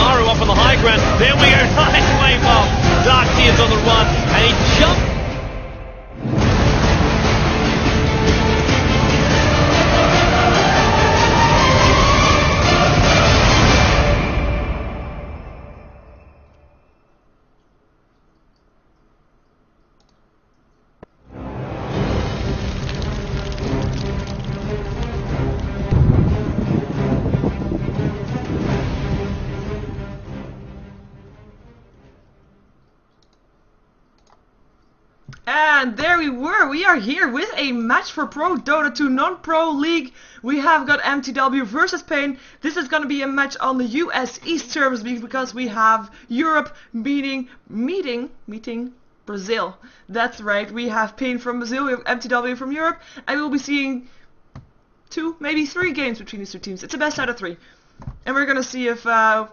Maru up on the high ground. There we go. Nice wave off. Darkseer's on the run, and he jumped. And there we were. We are here with a match for ProDota2 Non-Pro League. We have got mTw versus paiN. This is going to be a match on the US East servers because we have Europe meeting Brazil. That's right. We have paiN from Brazil, we have mTw from Europe, and we'll be seeing 2, maybe 3 games between these two teams. It's a best out of 3. And we're going to see if,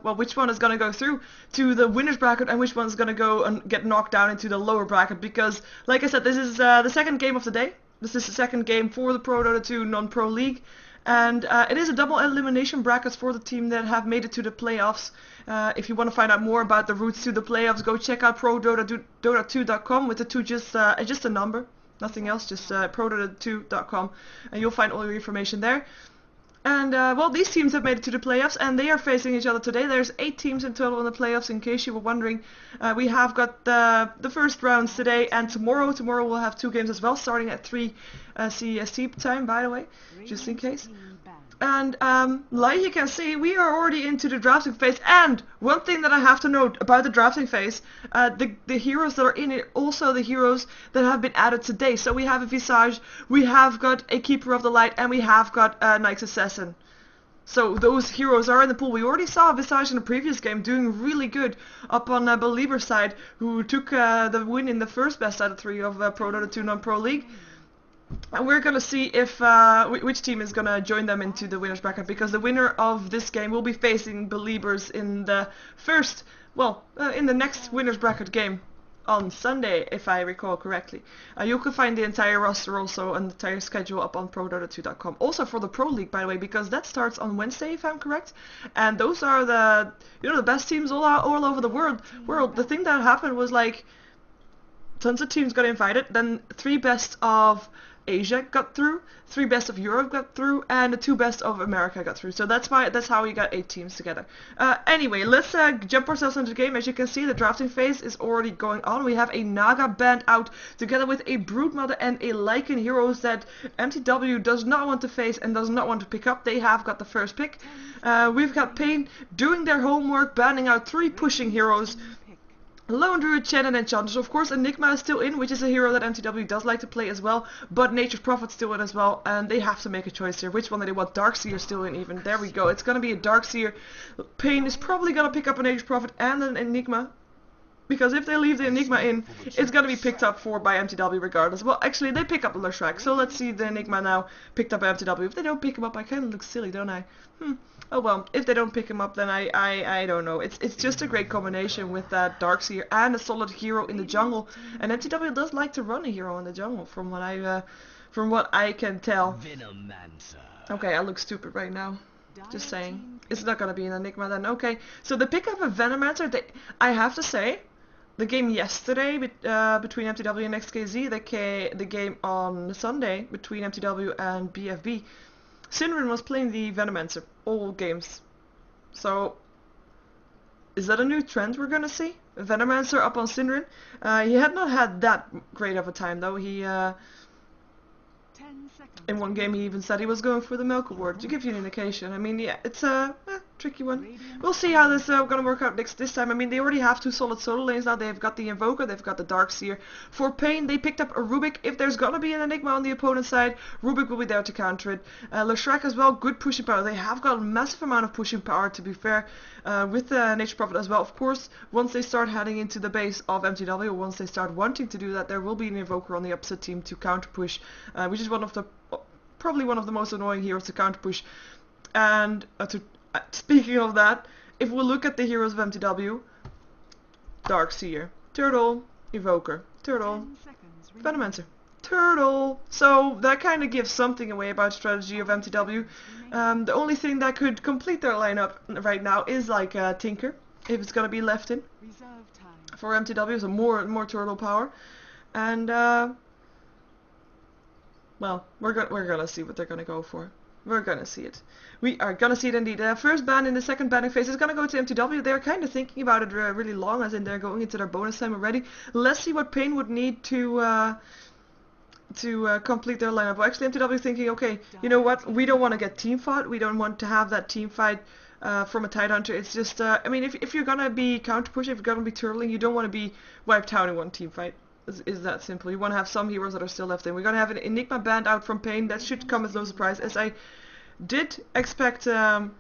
which one is going to go through to the winner's bracket and which one is going to go and get knocked down into the lower bracket. Because, like I said, this is the second game of the day. This is the second game for the ProDota2 Non-Pro League. And it is a double elimination bracket for the team that have made it to the playoffs. If you want to find out more about the routes to the playoffs, go check out ProDota2.com with the 2 just a number. Nothing else, just ProDota2.com. And you'll find all your information there. And, well, these teams have made it to the playoffs, and they are facing each other today. There's 8 teams in total in the playoffs, in case you were wondering. We have got the first rounds today and tomorrow. Tomorrow we'll have 2 games as well, starting at 3 CEST time, by the way, just in case. And, like you can see, we are already into the drafting phase. And one thing that I have to note about the drafting phase, the heroes that are in it, also the heroes that have been added today. So we have a Visage, we have got a Keeper of the Light, and we have got a Knight's Assassin. So those heroes are in the pool. We already saw Visage in the previous game doing really good up on Belieber's side, who took the win in the first best out of 3 of ProDota2 Non-Pro League. And we're gonna see if which team is gonna join them into the winners bracket, because the winner of this game will be facing Beliebers in the first, well, in the next winners bracket game on Sunday, if I recall correctly. You can find the entire roster also and the entire schedule up on ProDota2.com. Also for the Pro League, by the way, because that starts on Wednesday, if I'm correct. And those are the, the best teams all over the world. The thing that happened was like tons of teams got invited. Then 3 best of Asia got through, 3 best of Europe got through, and the 2 best of America got through. So that's how we got 8 teams together. Anyway, let's jump ourselves into the game. As you can see, the drafting phase is already going on. We have a Naga band out together with a Broodmother and a Lycan heroes that mTw does not want to face and does not want to pick up. They have got the first pick. We've got paiN doing their homework, banding out 3 pushing heroes. Lone Druid, Chen, and Enchantress. Of course, Enigma is still in, which is a hero that mTw does like to play as well, but Nature's Prophet's still in as well, and they have to make a choice here. Which one do they want? Darkseer still in even. There we go. It's going to be a Darkseer. paiN is probably going to pick up a Nature's Prophet and an Enigma, because if they leave the Enigma in, it's going to be picked up by mTw regardless. Well, actually, they pick up Leshrac, so let's see the Enigma now picked up by mTw. If they don't pick him up, I kind of look silly, don't I? Oh well, if they don't pick him up, then I don't know. It's just a great combination with that Darkseer and a solid hero in the jungle. And mTw does like to run a hero in the jungle, from what I can tell. Okay, I look stupid right now. Just saying. It's not gonna be an Enigma then. Okay, so they pick up a Venomancer. I have to say, the game yesterday between mTw and XKZ, the game on Sunday between mTw and BFB, Syndren was playing the Venomancer all games. So, is that a new trend we're gonna see? Venomancer up on Syndren? He had not had that great of a time though. He, in one game he even said he was going for the Milk Award, to give you an indication. I mean, yeah, it's a tricky one. We'll see how this is gonna work out this time. I mean, they already have 2 solid solo lanes now. They've got the Invoker, they've got the Darkseer. For paiN, they picked up a Rubik. If there's gonna be an Enigma on the opponent's side, Rubik will be there to counter it. Leshrac as well, good pushing power. They have got a massive amount of pushing power, to be fair, with Nature's Prophet as well. Of course, once they start heading into the base of mTw, or once they start wanting to do that, there will be an Invoker on the opposite team to counter push, which is probably one of the most annoying heroes to counter push. And speaking of that, if we look at the heroes of mTw, Darkseer, Turtle, Evoker, Turtle, Venomancer. turtle. So that kind of gives something away about strategy of mTw. The only thing that could complete their lineup right now is like Tinker, if it's gonna be left in for mTw, so more turtle power. And well, we're gonna see what they're gonna go for. We're gonna see it. We are gonna see it indeed. First ban in the second banning phase is gonna go to mTw. They're kind of thinking about it really long, as in they're going into their bonus time already. Let's see what paiN would need to complete their lineup. Well, actually, mTw is thinking, okay, you know what? We don't want to get team fought. We don't want to have that team fight from a Tidehunter. It's just, I mean, if you're gonna be counter pushing, if you're gonna be turtling, you don't want to be wiped out in one team fight. Is that simple. You want to have some heroes that are still left in. We're gonna have an Enigma banned out from paiN. That should come as no surprise, as I did expect him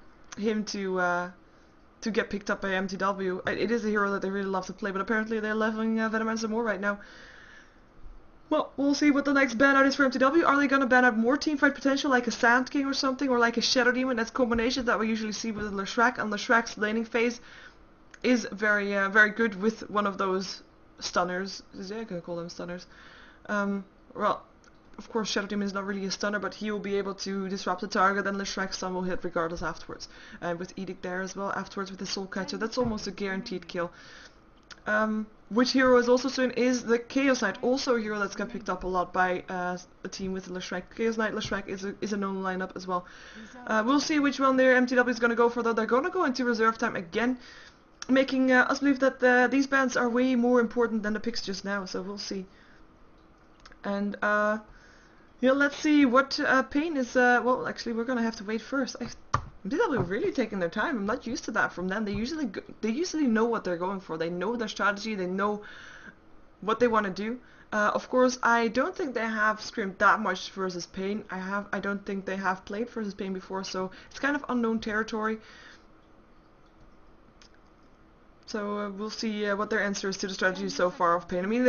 to get picked up by mTw. It is a hero that they really love to play, but apparently they're leveling Venomancer more right now. Well, we'll see what the next ban out is for mTw. Are they gonna ban out more teamfight potential, like a Sand King or something, or like a Shadow Demon? That's combinations that we usually see with Leshrac, and Leshrak's laning phase is very good with one of those stunners. Yeah, I can call them stunners. Well, of course, Shadow Demon is not really a stunner, but he will be able to disrupt the target, and Leshrac's stun will hit regardless afterwards. And with Edict there as well, afterwards with the Soul Catcher, that's almost a guaranteed kill. Which hero is also soon is the Chaos Knight, also a hero that's got picked up a lot by a team with Leshrac. Chaos Knight, Leshrac is a known lineup as well. We'll see which one their mTw is going to go for, though. They're going to go into reserve time again, making us believe that these bans are way more important than the picks just now, so we'll see. And yeah, let's see what paiN is. Well, actually, we're gonna have to wait first. mTw are really taking their time. I'm not used to that from them. They usually know what they're going for. They know their strategy. They know what they want to do. Of course, I don't think they have scrimmed that much versus paiN. I don't think they have played versus paiN before, so it's kind of unknown territory. So we'll see what their answer is to the strategy so far of paiN. I mean,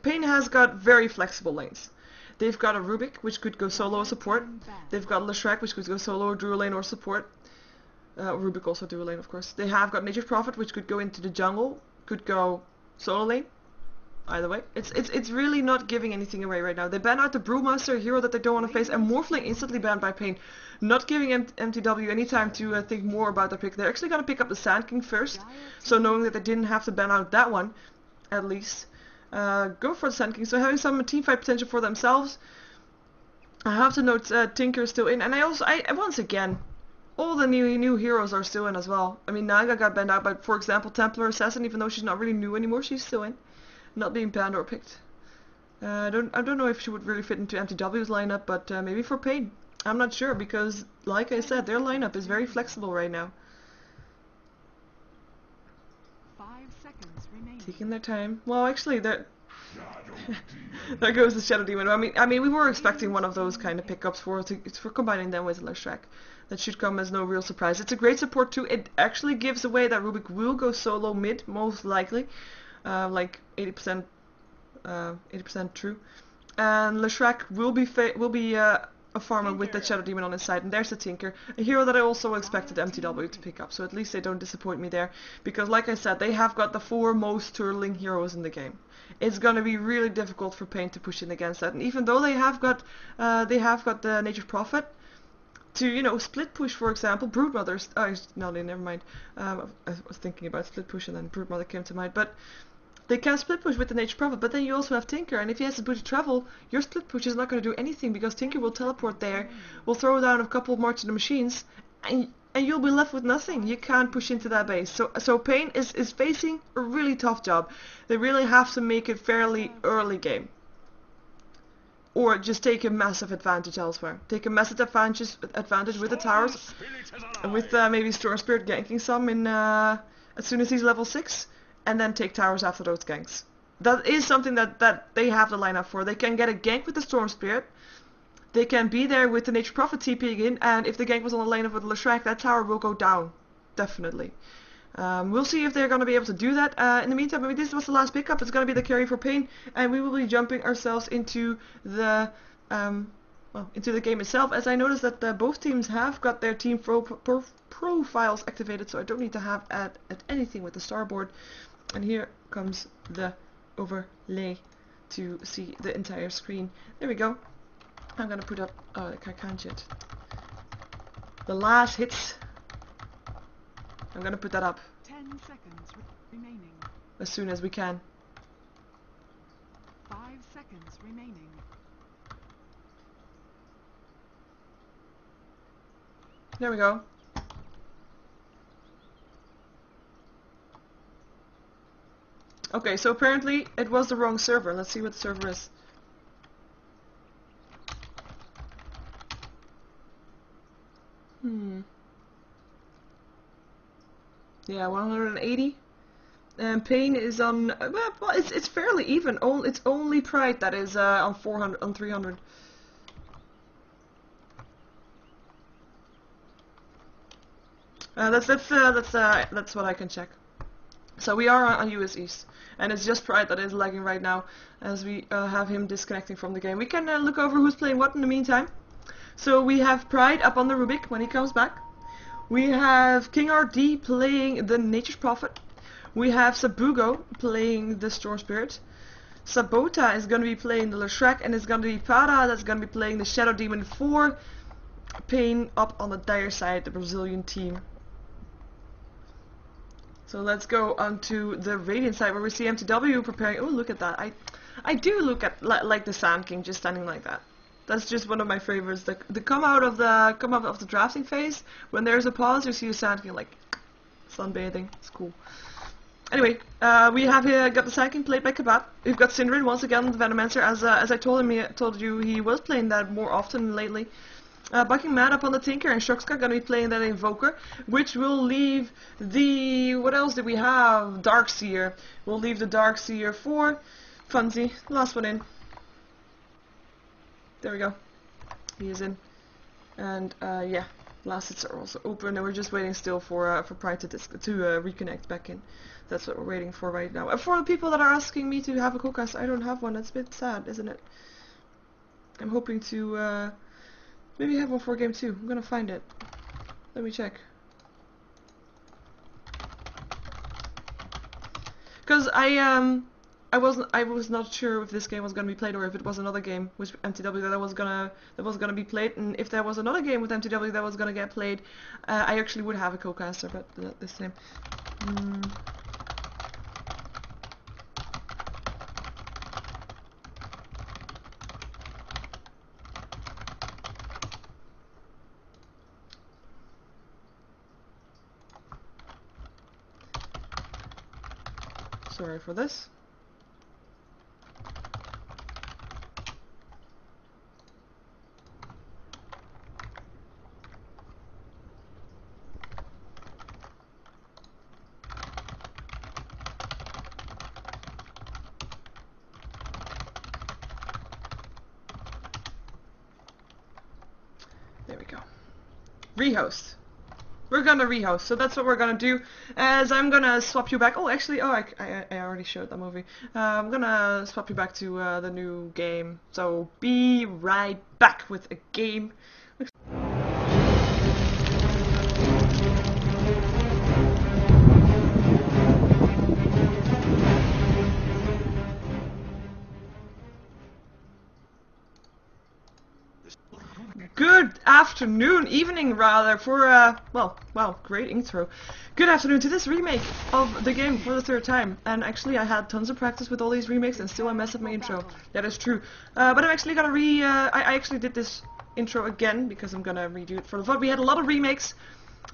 paiN has got very flexible lanes. They've got a Rubik, which could go solo or support. They've got Leshrac, which could go solo or dual lane or support. Rubik also dual lane, of course. They have got Nature's Prophet, which could go into the jungle, could go solo lane. Either way, it's really not giving anything away right now. They ban out the Brewmaster, a hero that they don't want to face, and Morphling instantly banned by paiN, not giving mTw any time to think more about their pick. They're actually going to pick up the Sand King first, so knowing that they didn't have to ban out that one, at least. Go for the Sand King, so having some teamfight potential for themselves. I have to note Tinker is still in, and I once again, all the new heroes are still in as well. I mean, Naga got banned out, but for example, Templar Assassin, even though she's not really new anymore, she's still in. Not being banned or picked. I don't know if she would really fit into mTw's lineup, but maybe for paiN. I'm not sure, because like I said, their lineup is very flexible right now. 5 seconds remaining. Taking their time. Well, actually, there goes the Shadow Demon. I mean, we were expecting one of those kind of pickups for combining them with Leshrac. That should come as no real surprise. It's a great support too. It actually gives away that Rubik will go solo mid, most likely. Like 80% true, and Leshrac will be a farmer with that Shadow Demon on his side, and there's the Tinker, a hero that I also expected mTw to pick up, so at least they don't disappoint me there, because like I said, they have got the 4 most turtling heroes in the game. It's gonna be really difficult for paiN to push in against that, and even though they have got the Nature's Prophet to, you know, split push, for example, Broodmother's, no, never mind. I was thinking about split push and then Broodmother came to mind, but they can split push with the Nature's Prophet, but then you also have Tinker, and if he has the booty travel, your split push is not going to do anything, because Tinker will teleport there, will throw down a couple more to the machines, and you'll be left with nothing. You can't push into that base. So paiN is facing a really tough job. They really have to make it fairly early game. Or just take a massive advantage elsewhere. Take a massive advantage with the towers, and with maybe Storm Spirit ganking some in as soon as he's level 6, and then take towers after those ganks. That is something that they have the lineup for. They can get a gank with the Storm Spirit. They can be there with the Nature's Prophet TPing in, and if the gank was on the lane of Leshrac, that tower will go down, definitely. We'll see if they're going to be able to do that. In the meantime, I mean, this was the last pickup. It's going to be the carry for paiN, and we will be jumping ourselves into the into the game itself. As I noticed that both teams have got their team profiles activated, so I don't need to have at anything with the starboard. And here comes the overlay to see the entire screen. There we go. I'm gonna put up, I can't yet. The last hits. I'm gonna put that up 10 seconds remaining. as soon as we can. 5 seconds remaining. There we go. Okay, so apparently it was the wrong server. Let's see what the server is. Yeah, 180. And paiN is on. Well, it's fairly even. It's only Pride that is on 400, on 300. That's what I can check. So we are on US East, and it's just Pride that is lagging right now, as we have him disconnecting from the game. We can look over who's playing what in the meantime. So we have Pride up on the Rubik when he comes back. We have King RD playing the Nature's Prophet. We have Sabugo playing the Storm Spirit. Sabota is going to be playing the Leshrac, and it's going to be Para that's going to be playing the Shadow Demon 4. paiN up on the dire side, the Brazilian team. So let's go onto the Radiant side where we see mTw preparing. Oh, look at that! I do look at like the Sand King just standing like that. That's just one of my favorites. The come out of the drafting phase, when there's a pause, you see the Sand King like sunbathing. It's cool. Anyway, we have here got the Sand King played by Kabat. We've got Syndrin once again, the Venomancer, as I told you he was playing that more often lately. Bucking Mad up on the Tinker, and Shoxka gonna be playing that Invoker, which will leave the, what else did we have? Darkseer. We'll leave the Darkseer for Funzy, last one in. There we go. He is in. And yeah, last hits are also open, and we're just waiting still for Pride to reconnect back in. That's what we're waiting for right now. For the people that are asking me to have a co-cast, I don't have one. That's a bit sad, isn't it? I'm hoping to maybe have one for game 2. I'm gonna find it. Let me check. Cause I was not sure if this game was gonna be played or if it was another game with mTw that was gonna be played, and if there was another game with mTw that was gonna get played, I actually would have a co-caster, but not this time. Sorry for this. There we go. Rehost. We're gonna rehost, so that's what we're gonna do. As I'm gonna swap you back. Oh, actually, I already showed that movie. I'm gonna swap you back to the new game. So be right back with a game. Good afternoon, evening rather, for well, wow, great intro. Good afternoon to this remake of the game for the 3rd time. And actually I had tons of practice with all these remakes and still I messed up my intro. That is true. But I'm actually gonna I actually did this intro again because I'm gonna redo it for the fun. We had a lot of remakes.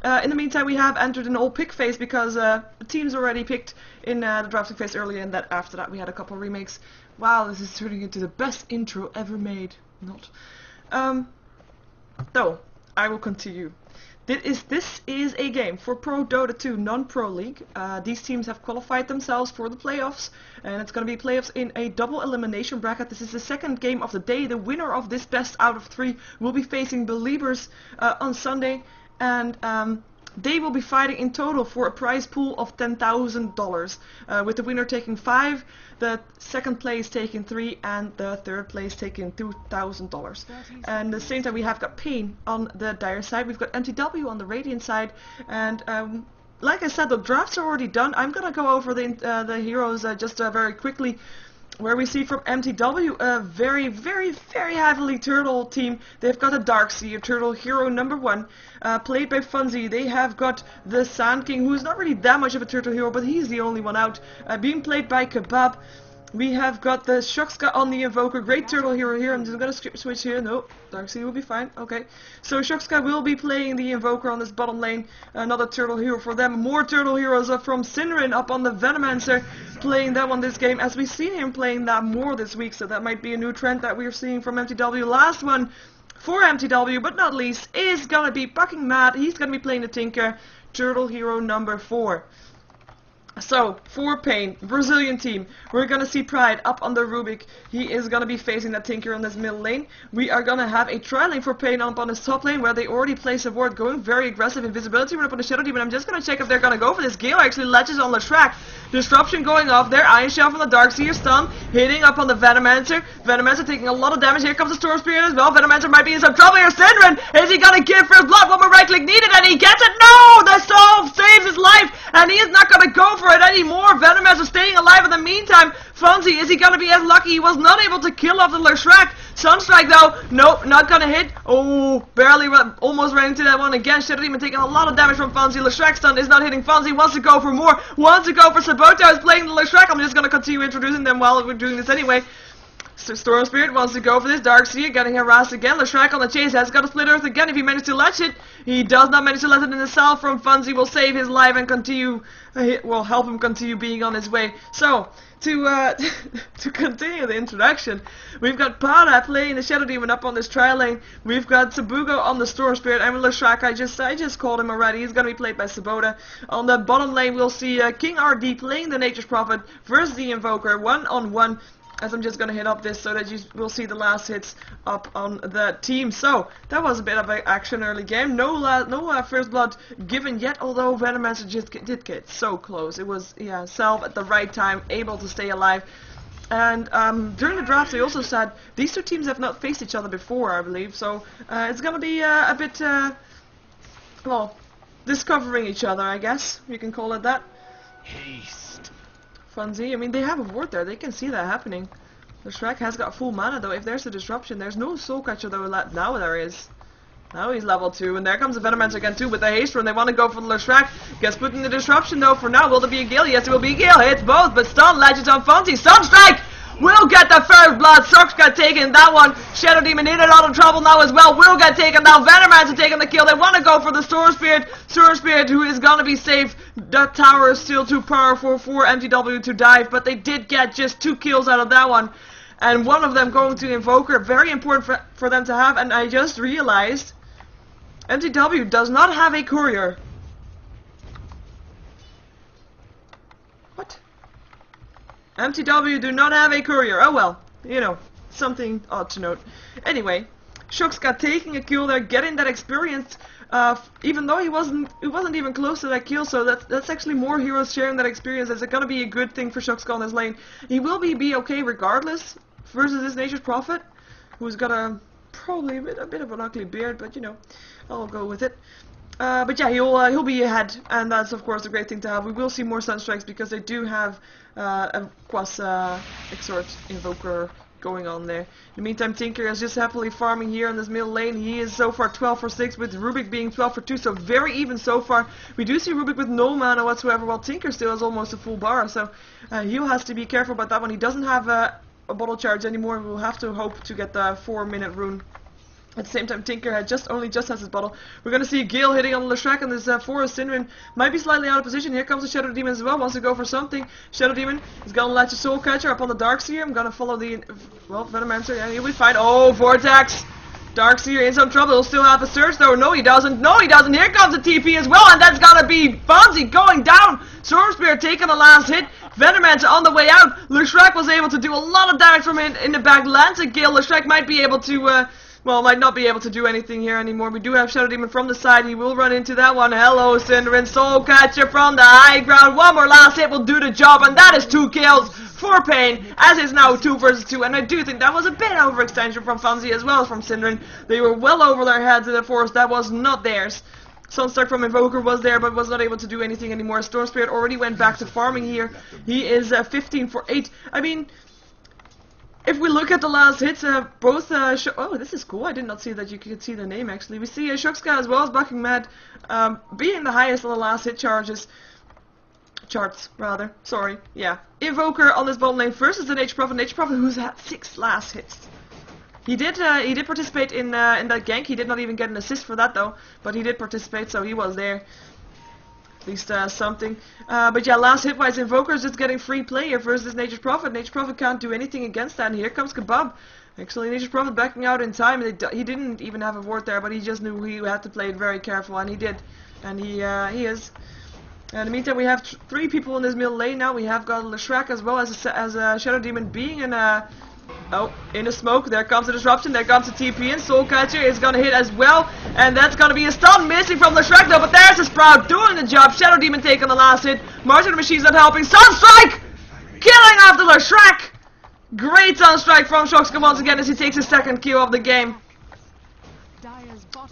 In the meantime, we have entered an old pick phase because the teams already picked in the drafting phase earlier, and that after that we had a couple of remakes. Wow, this is turning into the best intro ever made. Not. So, I will continue. This is a game for ProDota2 Non-Pro League. These teams have qualified themselves for the playoffs, and it's going to be playoffs in a double elimination bracket. This is the 2nd game of the day. The winner of this best out of 3 will be facing Beliebers on Sunday, and they will be fighting in total for a prize pool of $10,000, with the winner taking 5, the 2nd place taking 3, and the 3rd place taking $2,000. And at the same time, we have got paiN on the dire side. We've got mTw on the Radiant side, and like I said, the drafts are already done. I'm gonna go over the heroes just very quickly. Where we see from mTw a very, very, very heavily turtle team. They've got a Darkseer turtle hero #1, played by Funzy. They have got the Sand King, who's not really that much of a turtle hero, but he's the only one out, being played by Kebab. We have got the Shuxka on the Invoker, great turtle hero here. I'm just gonna switch here. No, Darkseer will be fine. Okay, so Shuxka will be playing the Invoker on this bottom lane. Another turtle hero for them. More turtle heroes from Synderen up on the Venomancer, playing that one this game, as we've seen him playing that more this week. So that might be a new trend that we're seeing from mTw. Last one for mTw, but not least, is gonna be fucking mad. He's gonna be playing the Tinker, turtle hero #4. So, for paiN, Brazilian team, we're gonna see Pride up on the Rubik. He is gonna be facing that Tinker on this middle lane. We are gonna have a tri-lane for paiN up on his top lane, where they already place a ward, going very aggressive. Invisibility run up on the Shadow Demon. I'm just gonna check if they're gonna go for this. Gale actually ledges on the track. Disruption going off there. Iron Shell from the Darkseer, stun, hitting up on the Venomancer. Venomancer taking a lot of damage. Here comes the Storm Spirit as well. Venomancer might be in some trouble here. Synderen, is he gonna give first blood? One more right click needed, and he gets it. No! The Stove saves his life, and he is not gonna go for it anymore. Venomancer staying alive in the meantime. Fonzie, is he gonna be as lucky? He was not able to kill off the Leshrac. Sunstrike though, nope, not gonna hit. Oh, barely, almost ran into that one again. Shadow Demon taking a lot of damage from Fonzie. Leshrac stun is not hitting Fonzie. Wants to go for more. Wants to go for Sabota. Is playing the Leshrac. I'm just gonna continue introducing them while we're doing this anyway. So Storm Spirit wants to go for this. Darkseer getting harassed again. Leshrac on the chase has got a Split Earth again if he managed to latch it. He does not manage to let it in himself. From Funzy will save his life and continue, will help him continue being on his way. So, to continue the introduction, we've got Pada playing the Shadow Demon up on this tri-lane. We've got Sabugo on the Storm Spirit. And Leshrac, I just called him already. He's going to be played by Sabota. On the bottom lane, we'll see King RD playing the Nature's Prophet versus the Invoker, 1-on-1. As I'm just gonna hit up this so that you will see the last hits up on the team. So that was a bit of an action early game. No first blood given yet, although Venomancer just did get so close. It was Self at the right time, able to stay alive. And during the draft, they also said these two teams have not faced each other before, I believe. So it's gonna be a bit well, discovering each other, I guess you can call it that. Haste. Funzy, I mean, they have a ward there. They can see that happening. The Shrek has got full mana, though. If there's a disruption, there's no Soul Catcher, though. Now there is. Now he's level 2, and there comes the Venomancer again, too, with the haste run. They want to go for the Leshrac. Gets put in the disruption, though, for now. Will there be a Gale? Yes, it will be a Gale. Hits both, but stun Legends on Funzy. Sunstrike will get the first blood. Surk's got taken that one. Shadow Demon in a lot of trouble now as well. Will get taken now. Venomancer taking the kill. They want to go for the Storm Spirit. Storm Spirit, who is going to be safe. That tower is still too powerful for mTw to dive, but they did get just 2 kills out of that one. And one of them going to Invoker. Very important for them to have. And I just realized mTw does not have a courier. What? mTw do not have a courier. Oh well, you know, something odd to note. Anyway, Shuxka taking a kill there, getting that experience. Even though he wasn't even close to that kill, so that's actually more heroes sharing that experience. It's gonna be a good thing for Shuxka on his lane. He will be okay regardless versus his Nature's Prophet, who's got probably a bit of an ugly beard, but you know, I'll go with it. But yeah, he'll be ahead, and that's of course a great thing to have. We will see more Sunstrikes because they do have a Quas Exort Invoker going on there. In the meantime, Tinker is just happily farming here in this middle lane. He is so far 12 for 6, with Rubik being 12 for 2, so very even so far. We do see Rubik with no mana whatsoever, while Tinker still has almost a full bar, so he has to be careful about that one. He doesn't have a bottle charge anymore. We'll have to hope to get the 4-minute rune. At the same time, Tinker only just has his bottle. We're going to see Gale hitting on Leshrac, and this Forest Synderen might be slightly out of position. Here comes the Shadow Demon as well, wants to go for something. Shadow Demon is going to latch a Soul Catcher up on the Darkseer. I'm going to follow the, well, Venomancer, yeah, he'll be fine. Oh, Vortex! Darkseer in some trouble. He'll still have a Surge though. No, he doesn't. No, he doesn't. Here comes the TP as well, and that's going to be Fonzie going down. Storm Spear taking the last hit. Venomancer on the way out. Leshrac was able to do a lot of damage from in the back. Lands a Gale. Leshrac might be able to, well, might not be able to do anything here anymore. We do have Shadow Demon from the side. He will run into that one. Hello, Synderen. Soul Catcher from the high ground. One more last hit will do the job, and that is 2 kills for paiN, as is now 2 versus 2. And I do think that was a bit overextension from Fonzie as well as from Synderen. They were well over their heads in the forest. That was not theirs. Sunstrike from Invoker was there, but was not able to do anything anymore. Storm Spirit already went back to farming here. He is 15 for 8. I mean, if we look at the last hits, both oh, this is cool. I did not see that you could see the name actually. We see Shukska as well as Bucking Mad being the highest on the last hit charts rather. Sorry, yeah. Invoker on this bottom lane versus the Nature Prophet, who's had 6 last hits. He did participate in that gank. He did not even get an assist for that though, but he did participate, so he was there. At least something. But yeah, last hit wise, Invoker is just getting free play here versus Nature's Prophet. Nature's Prophet can't do anything against that, and here comes Kebab. Actually, Nature's Prophet backing out in time. He didn't even have a ward there, but he just knew he had to play it very careful, and he did. And he is. In the meantime, we have 3 people in this middle lane now. We have got Leshrac as well as a Shadow Demon being in a... Oh, in a smoke, there comes the disruption, there comes the TP, and Soul Catcher is gonna hit as well, and that's gonna be a stun missing from Leshrac though, but there's the Sprout doing the job. Shadow Demon take on the last hit, Margin of the Machine's not helping, Sunstrike! Killing off the Leshrac! Great Sunstrike from Shoxka once again as he takes his 2nd kill of the game.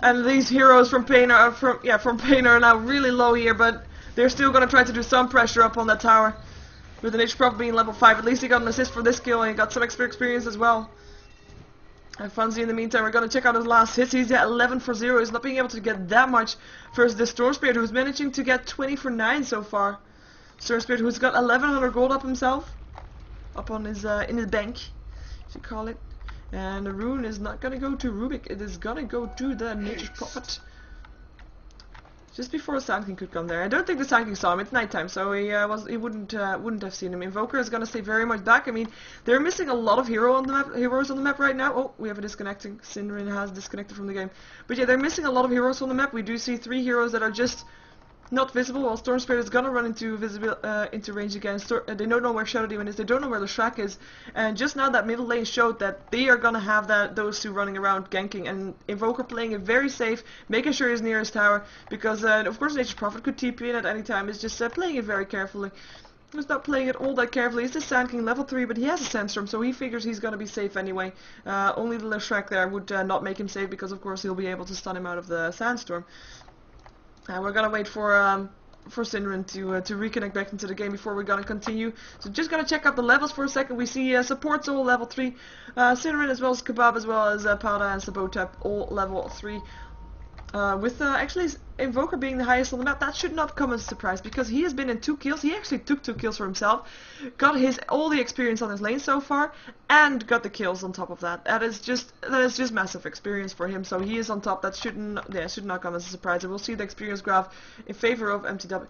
And these heroes from paiN are now really low here, but they're still gonna try to do some pressure up on that tower. With the Nature Prophet being level 5, at least he got an assist for this kill and he got some extra experience as well. And Funzy in the meantime, we're going to check out his last hits. He's at 11 for 0. He's not being able to get that much versus the Storm Spirit, who's managing to get 20 for 9 so far. Storm Spirit, who's got 1100 gold up himself. Up on his, in his bank, you call it. And the rune is not going to go to Rubik. It is going to go to the Nature Prophet. Just before Sand King could come there. I don't think the Sand King saw him. It's nighttime, so he wouldn't have seen him. Invoker is gonna stay very much back. I mean, they're missing a lot of heroes on the map right now. Oh, we have a disconnecting. Syndrin has disconnected from the game. But yeah, they're missing a lot of heroes on the map. We do see 3 heroes that are just not visible, while Storm Spirit is gonna run into range again. They don't know where Shadow Demon is, they don't know where the Leshrac is, and just now that middle lane showed that they are gonna have those 2 running around ganking, and Invoker playing it very safe, making sure he's near his tower, because of course Nature's Prophet could TP in at any time. It's just playing it very carefully. He's not playing it all that carefully. He's the Sand King level 3, but he has a Sandstorm, so he figures he's gonna be safe anyway. Only the Leshrac there would not make him safe, because of course he'll be able to stun him out of the Sandstorm. We're gonna wait for Syndrin to reconnect back into the game before we're gonna continue. So just gonna check out the levels for a second. We see Support Soul level 3, Syndrin as well as Kebab as well as Pada and Sabotep all level 3. With actually Invoker being the highest on the map, that should not come as a surprise because he has been in 2 kills. He actually took 2 kills for himself, got all the experience on his lane so far, and got the kills on top of that. That is just massive experience for him. So he is on top. That should not come as a surprise. And we'll see the experience graph in favor of mTw.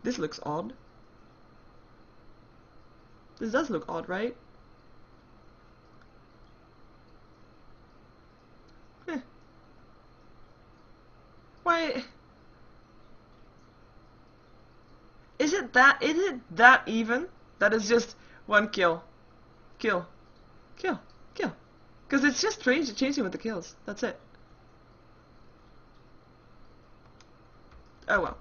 This looks odd. This does look odd, right? Why is it that even? That is just 1 kill. Kill. Because it's just changing with the kills. That's it. Oh well.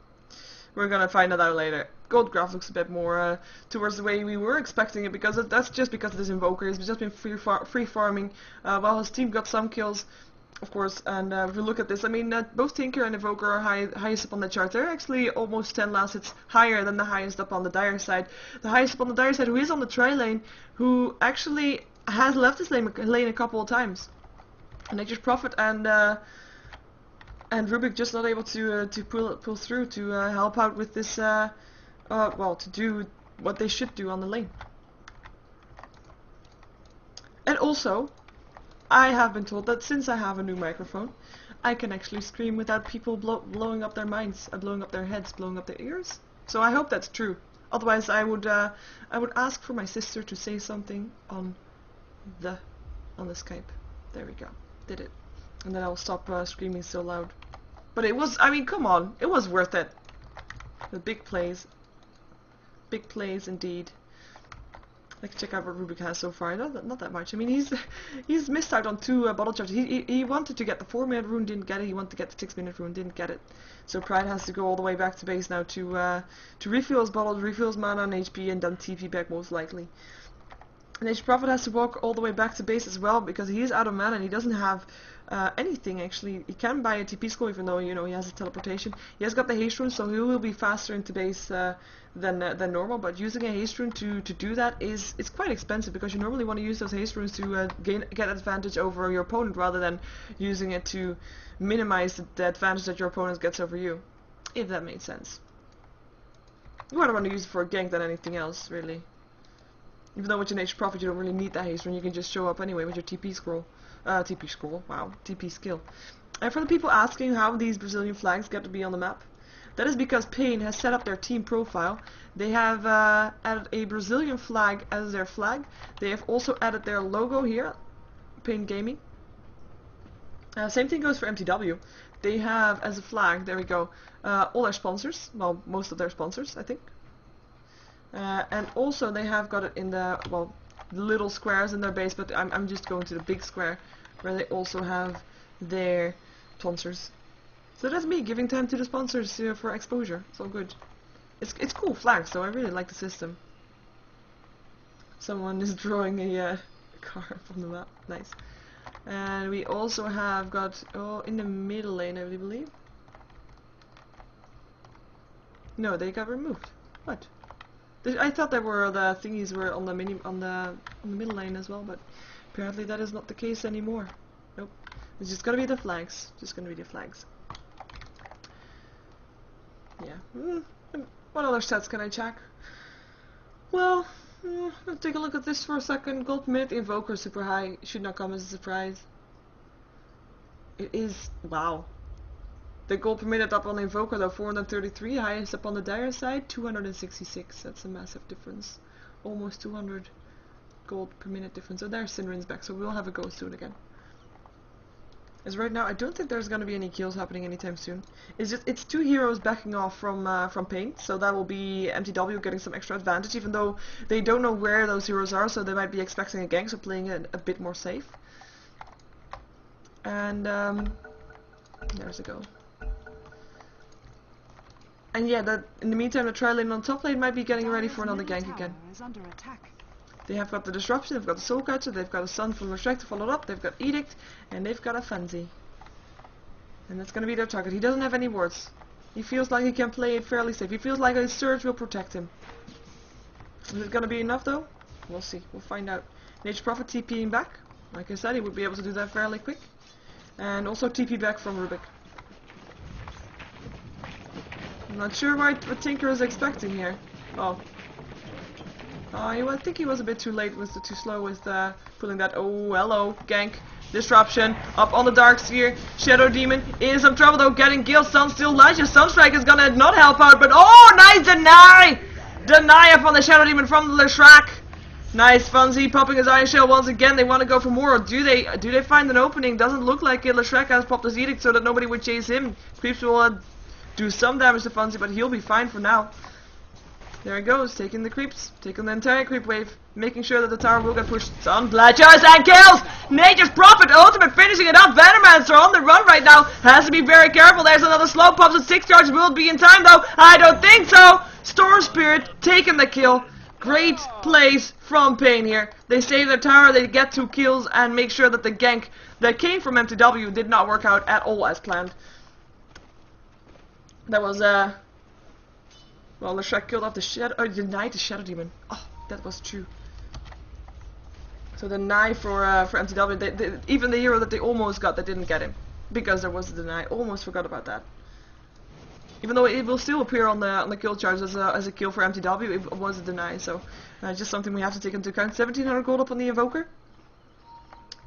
We're gonna find that out later. Gold graph looks a bit more towards the way we were expecting it, because that's just because this Invoker has just been free farming while his team got some kills. Of course, and if we look at this, I mean, both Tinker and Invoker are highest up on the chart. They're actually almost 10 last hits higher than the highest up on the Dire side. The highest up on the Dire side, who is on the tri lane, who actually has left his lane a couple of times. And Nature's Prophet and Rubik just not able to pull through to help out with this, well, to do what they should do on the lane. And also, I have been told that since I have a new microphone, I can actually scream without people blowing up their minds, blowing up their heads, blowing up their ears. So I hope that's true. Otherwise, I would ask for my sister to say something on the Skype. There we go. Did it. And then I'll stop screaming so loud. But it was, I mean, come on, it was worth it. The big plays indeed. Let's check out what Rubik has so far. Not that much. I mean, he's missed out on 2 bottle charges. He wanted to get the 4-minute rune, didn't get it. He wanted to get the 6-minute rune, didn't get it. So Pride has to go all the way back to base now to refill his bottle, refill his mana and HP, and then TP back most likely. And Nature's Prophet has to walk all the way back to base as well because he is out of mana and he doesn't have anything actually. He can buy a TP scroll even though, you know, he has a teleportation. He has got the haste rune, so he will be faster into base than normal, but using a haste rune to do that it's quite expensive, because you normally want to use those haste runes to get advantage over your opponent rather than using it to minimize the advantage that your opponent gets over you, if that makes sense. You would want to use it for a gank than anything else, really. Even though with your nature prophet you don't really need that haste rune, you can just show up anyway with your TP scroll. TP skill. And for the people asking how these Brazilian flags get to be on the map, that is because paiN has set up their team profile. They have added a Brazilian flag as their flag. They have also added their logo here, paiN Gaming. Same thing goes for mTw. They have as a flag, there we go, all their sponsors, well, most of their sponsors, I think. And also they have got it in the, well, little squares in their base, but I'm just going to the big square, where they also have their sponsors. So that's me giving time to the sponsors for exposure. It's all good. It's cool flags, so I really like the system. Someone is drawing a car from the map. Nice. And we also have got, oh, in the middle lane, I believe. No, they got removed. What? I thought there were the thingies were on the middle lane as well, but apparently that is not the case anymore. Nope. It's just gonna be the flags. Just gonna be the flags. Yeah. What other stats can I check? Well, let's take a look at this for a second. Gold mid, Invoker super high. Should not come as a surprise. It is, wow. The gold per minute up on the Invoker though, 433. Highest up on the Dire side, 266. That's a massive difference. Almost 200 gold per minute difference. So there's Sinrin's back, so we'll have a go soon again. As right now, I don't think there's gonna be any kills happening anytime soon. It's two heroes backing off from paiN, so that will be mTw getting some extra advantage, even though they don't know where those heroes are, so they might be expecting a gank, so playing it a bit more safe. And there's a go. And yeah, in the meantime, the tri lane on top lane might be getting ready for another gank again. They have got the disruption, they've got the soul catcher, they've got a sun from Restrict to follow it up, they've got edict, and they've got a frenzy. And that's gonna be their target. He doesn't have any wards. He feels like he can play it fairly safe. He feels like his surge will protect him. Is it gonna be enough though? We'll see. We'll find out. Nature Prophet TPing back. Like I said, he would be able to do that fairly quick. And also TP back from Rubik. I'm not sure what Tinker is expecting here. Oh. I think he was a bit too late, too slow with pulling that. Oh, hello, gank, disruption, up on the dark sphere. Shadow Demon in some trouble though, getting killed. Sun still lies. Your Sunstrike is gonna not help out, but oh, nice deny! Deny up on the Shadow Demon from the Leshrac. Nice, Funzy popping his Iron Shell once again. They want to go for more. Or do they find an opening? Doesn't look like it. Leshrac has popped his edict so that nobody would chase him. Creeps will do some damage to Funzy, but he'll be fine for now. There he goes, taking the creeps, taking the entire creep wave, making sure that the tower will get pushed. Sun Blatchers and kills! Nature's Prophet, ultimate finishing it up. Venomancer on the run right now, has to be very careful. There's another slow pops at 6 charge, will be in time though. I don't think so. Storm Spirit taking the kill. Great plays from paiN here. They save their tower, they get 2 kills, and make sure that the gank that came from mTw did not work out at all as planned. That was, well, Leshrac killed off the Shadow, denied the Shadow Demon. Oh, that was true. So the deny for mTw, even the hero that they almost got, they didn't get him. Because there was a deny. Almost forgot about that. Even though it will still appear on the kill charge as a kill for mTw, it was a deny. So just something we have to take into account. 1700 gold up on the Invoker.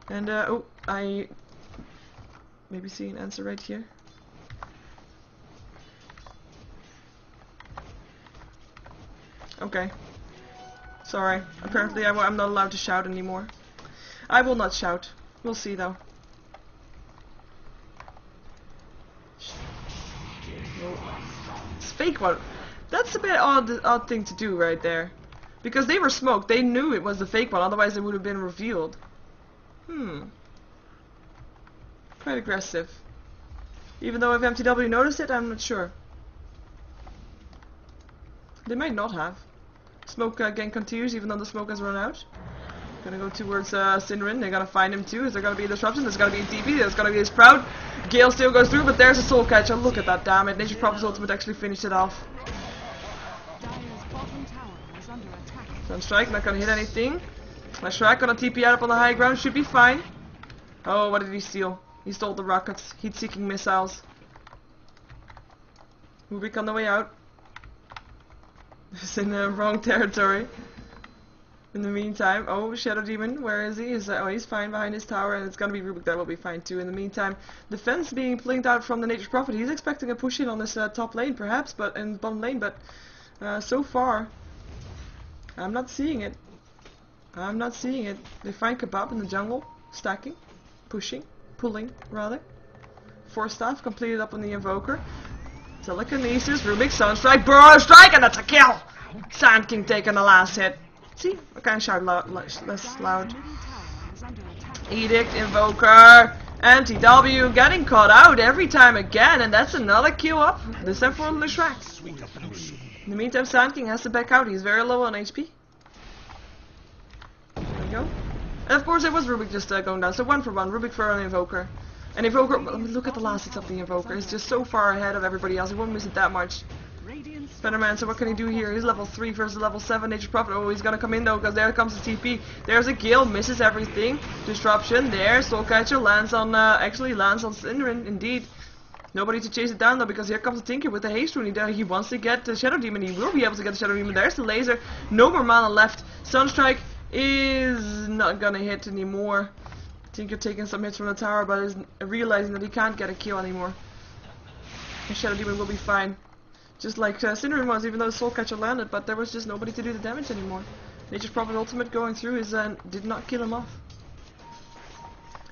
And oh, I maybe see an answer right here. Okay. Sorry. Apparently I'm not allowed to shout anymore. I will not shout. We'll see though. It's fake one. That's a bit odd thing to do right there. Because they were smoked. They knew it was the fake one. Otherwise it would have been revealed. Quite aggressive. Even though if mTw noticed it, I'm not sure. They might not have. Smoke gank continues even though the smoke has run out. Gonna go towards Sinrin. They're gonna find him too. Is there gonna be a disruption? There's gonna be a TP. There's gonna be a Sprout. Gale still goes through, but there's a Soul Catcher. Look at that damage. Nature's Prophet's ultimate actually finished it off. Dire's bottom tower is under attack. Sunstrike not gonna hit anything. Shrek gonna TP out up on the high ground. Should be fine. Oh, what did he steal? He stole the rockets. Heat-seeking missiles. Rubik on the way out. He's in the wrong territory. In the meantime, oh, Shadow Demon, where is he? Oh, he's fine behind his tower, and it's gonna be Rubik that will be fine too. In the meantime, defense being blinked out from the Nature's Prophet. He's expecting a push in on this top lane, perhaps, but in bottom lane, but so far, I'm not seeing it. I'm not seeing it. They find Kebab in the jungle, stacking, pushing, pulling, rather. 4 staff completed up on the Invoker. Telekinesis, Rubik, Sunstrike, Burrow Strike, and that's a kill! Sand King taking the last hit. See, I can't shout less loud. Middle tower is under attack. Edict, Invoker, mTw getting caught out every time again, and that's another kill up. This time for Leshrac. In the meantime, Sand King has to back out. He's very low on HP. There we go. And of course, it was Rubik just going down. So 1 for 1. Rubik for an Invoker. And Invoker, look at the last hits of the Invoker. He's just so far ahead of everybody else. He won't miss it that much. Radiant's Spider-Man, so what can he do here? He's level 3 versus level 7 Nature's Prophet. Oh, he's gonna come in though, because there comes the TP. There's a Gale, misses everything. Disruption there. Soul Catcher lands on, actually lands on Syndrin, indeed. Nobody to chase it down though, because here comes the Tinker with the haste rune. He wants to get the Shadow Demon. He will be able to get the Shadow Demon. There's the laser. No more mana left. Sunstrike is not gonna hit anymore. Tinker taking some hits from the tower, but is realizing that he can't get a kill anymore. The Shadow Demon will be fine. Just like Syndrin was, even though Soul Catcher landed, but there was just nobody to do the damage anymore. Nature's Prophet ultimate going through his did not kill him off.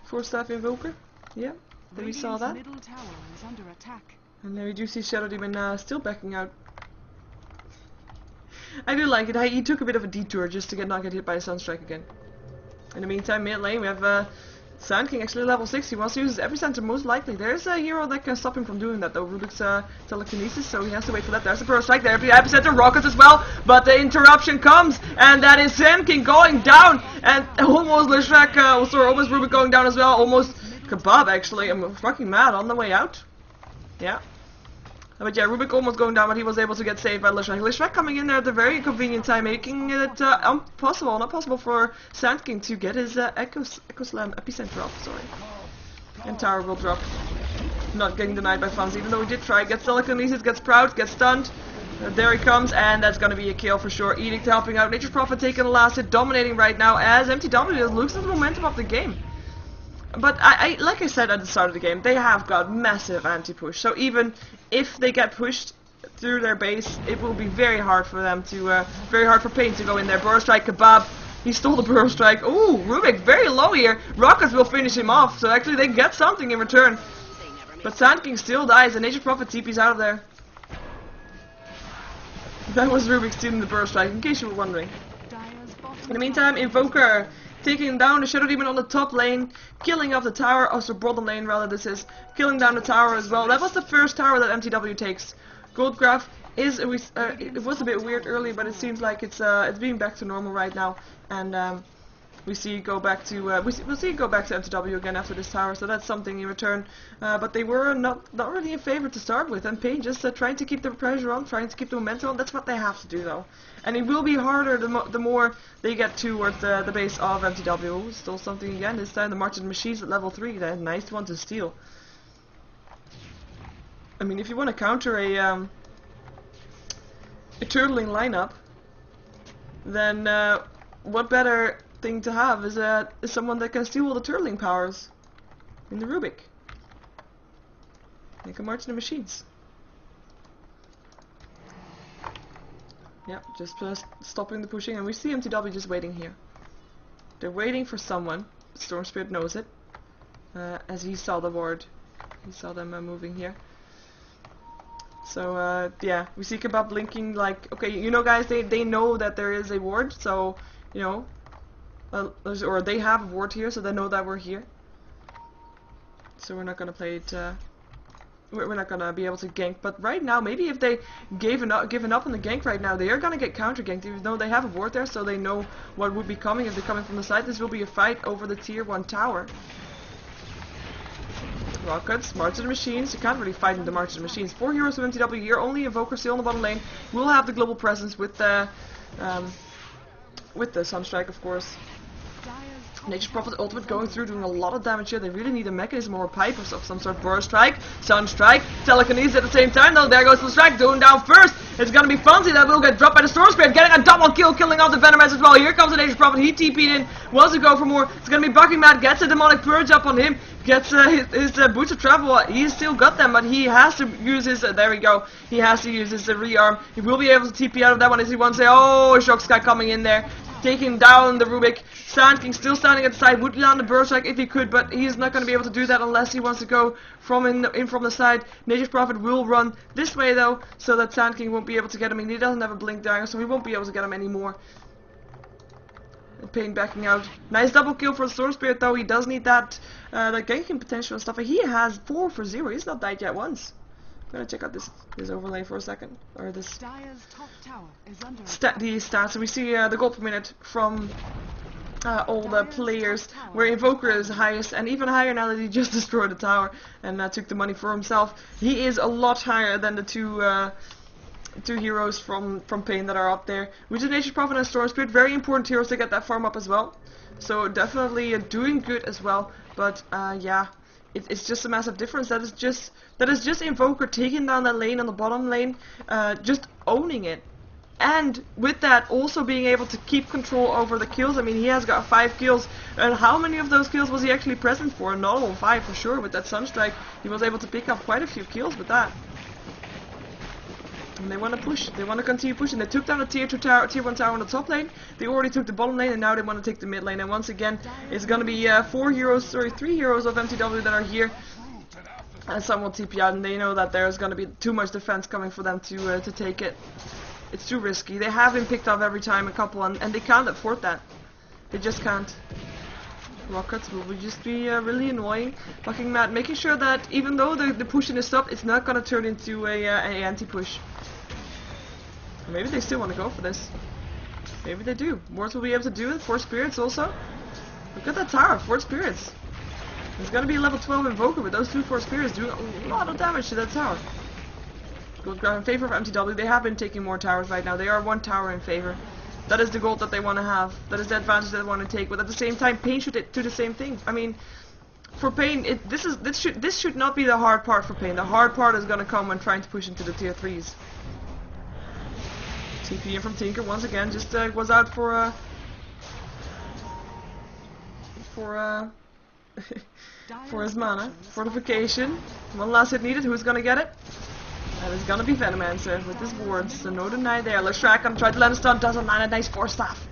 4 staff Invoker. Yeah, there we saw that. middle tower is under attack. And there we do see Shadow Demon still backing out. I do like it. He took a bit of a detour just to not get hit by a Sunstrike again. In the meantime, mid lane we have Sand King actually level 6. He wants to use every center most likely. There's a hero that can stop him from doing that though. Rubik's telekinesis, so he has to wait for that. There's a Burrow Strike there. The epicenter rockets as well, but the interruption comes, and that is Sand King going down, and almost Leshrac, sorry, almost Rubik going down as well. Almost Kebab actually. I'm fucking mad on the way out. Yeah. But yeah, Rubik almost going down, but he was able to get saved by Leshrac. Leshrac coming in there at a very convenient time, making it not possible for Sand King to get his Echo Slam epicenter off, sorry. And tower will drop. Not getting denied by Fans, even though he did try. Gets telekinesis, gets proud, gets stunned. There he comes, and that's gonna be a kill for sure. Edict helping out. Nature's Prophet taking the last hit, dominating right now as mTw loses the momentum of the game. But like I said at the start of the game, they have got massive anti-push. So even if they get pushed through their base, it will be very hard for them to, very hard for paiN to go in there. Burrow Strike, Kebab. He stole the Burrow Strike. Ooh, Rubik very low here. Rockets will finish him off. So actually they get something in return. But Sand King still dies, and Nature's Prophet TP's out of there. That was Rubik stealing the Burrow Strike, in case you were wondering. Dire's bottom In the meantime, Invoker taking down the Shadow Demon on the top lane, killing off the tower, also bottom lane rather this is, killing down the tower as well. That was the first tower that mTw takes. Goldgraph is, it was a bit weird early, but it seems like it's being back to normal right now, and we see it go back to, we'll see it go back to mTw again after this tower, so that's something in return. But they were not really in favor to start with, and paiN just trying to keep the pressure on, trying to keep the momentum on. That's what they have to do though. And it will be harder the more they get towards the base of mTw. Stole something again, this time the March of the Machines at level 3, that nice one to steal. I mean, if you want to counter a turtling lineup, then what better thing to have is someone that can steal all the turtling powers in the Rubik. They can march in the machines. Yeah, just stopping the pushing, and we see mTw just waiting here. They're waiting for someone. Storm Spirit knows it, as he saw the ward. He saw them moving here. So yeah, we see Kebab blinking like, okay, you know guys, they know that there is a ward, so you know. Or they have a ward here, so they know that we're here. So we're not gonna play it we're not gonna be able to gank. But right now, maybe if they given up on the gank right now, they are gonna get counter ganked, even though they have a ward there, so they know what would be coming if they're coming from the side. This will be a fight over the tier 1 tower. Rockets, March of the Machines. You can't really fight in the March of the Machines. 4 heroes from mTw here. Only Invoker still on the bottom lane. We'll have the global presence with the Sunstrike, of course. Nature's Prophet ultimate going through, doing a lot of damage here. They really need a mechanism or a pipe of some sort. Burst Strike, Sunstrike, Telekinesis at the same time though. There goes the strike, going down first. It's gonna be Fonzie that will get dropped by the Storm Spirit, getting a double kill, killing off the Venomous as well. Here comes the Nature's Prophet, he TP'd in, wants to go for more. It's gonna be Bucking Mad, gets a Demonic Purge up on him, gets his Boots of Travel. He's still got them, but he has to use his, there we go, he has to use his rearm. He will be able to TP out of that one as he wants to say, oh, Shock Sky coming in there. Taking down the Rubik. Sand King still standing at the side. Would land the Burst Strike if he could, but he's not going to be able to do that unless he wants to go from in from the side. Nature's Prophet will run this way though, so that Sand King won't be able to get him. He doesn't have a Blink Dagger, so he won't be able to get him anymore. paiN backing out. Nice double kill for the Storm Spirit though. He does need that ganking potential and stuff. He has 4 for 0. He's not died yet once. I'm gonna check out this overlay for a second, or this Dire's top tower is under the stats. So we see the gold per minute from all the players, where Invoker is highest, and even higher now that he just destroyed the tower and took the money for himself. He is a lot higher than the two heroes from paiN that are up there, which is Nature's Prophet and Storm Spirit. Very important heroes to get that farm up as well. So definitely doing good as well. But yeah. It's just a massive difference. That is just Invoker taking down that lane on the bottom lane, just owning it, and with that also being able to keep control over the kills. I mean, he has got 5 kills, and how many of those kills was he actually present for? Not all 5 for sure. With that Sunstrike, he was able to pick up quite a few kills with that. And they want to push. They want to continue pushing. They took down a tier 1 tower on the top lane. They already took the bottom lane, and now they want to take the mid lane. And once again, it's going to be 3 heroes of mTw that are here. And some will TP out, and they know that there's going to be too much defense coming for them to take it. It's too risky. They have been picked off every time, a couple, and they can't afford that. They just can't. Rockets will just be really annoying. Fucking mad. Making sure that even though the pushing is stopped, it's not going to turn into an anti-push. Maybe they still want to go for this. Maybe they do. Wards will be able to do it. 4 spirits also. Look at that tower. 4 spirits. It's going to be a level 12 Invoker with those 4 spirits doing a lot of damage to that tower. Gold ground in favor of mTw. They have been taking more towers right now. They are 1 tower in favor. That is the gold that they want to have. That is the advantage that they want to take. But at the same time, paiN should do the same thing. I mean, for paiN, this should not be the hard part for paiN. The hard part is going to come when trying to push into the tier 3s. TP in from Tinker once again. Just was out for for his mana. Fortification. One last hit needed. Who's gonna get it? That is gonna be Venomancer with his wards. So no deny there. Leshrac gonna try to land a stun. Doesn't land a nice 4 staff.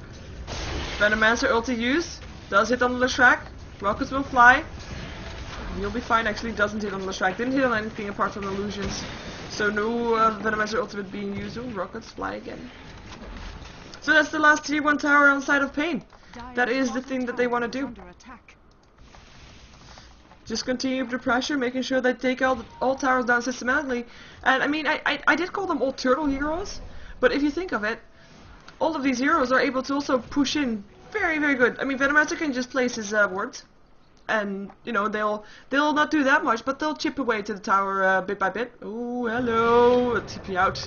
Venomancer ulti use. Does hit on the Leshrac. Rockets will fly. He'll be fine. Actually doesn't hit on the Leshrac. Didn't hit on anything apart from illusions. So no Venomancer ultimate being used. Ooh, rockets fly again. So that's the last tier 1 tower on the side of paiN. That is the thing that they want to do. Just continue the pressure, making sure they take all towers down systematically. And I mean, I did call them all turtle heroes, but if you think of it, all of these heroes are able to also push in very, very good. I mean, Venomancer can just place his wards, and you know they'll not do that much, but they'll chip away to the tower bit by bit. Oh, hello, TP out.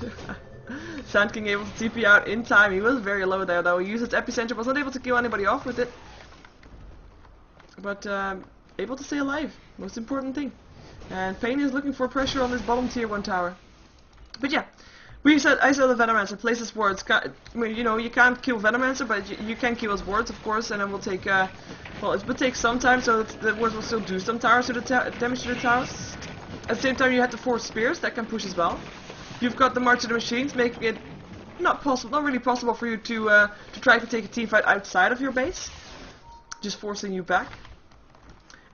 Sand King able to TP out in time. He was very low there though. He used his epicenter, was not able to kill anybody off with it, but able to stay alive. Most important thing. And paiN is looking for pressure on this bottom tier 1 tower. But yeah, I said the Venomancer places wards. I mean, you know, you can't kill Venomancer, but you can kill his wards, of course, and it will take, well, it will take some time, so the wards will still do some towers to the damage to the towers. At the same time, you have the 4 spears that can push as well. You've got the March of the Machines, making it not really possible for you to try to take a teamfight outside of your base, just forcing you back.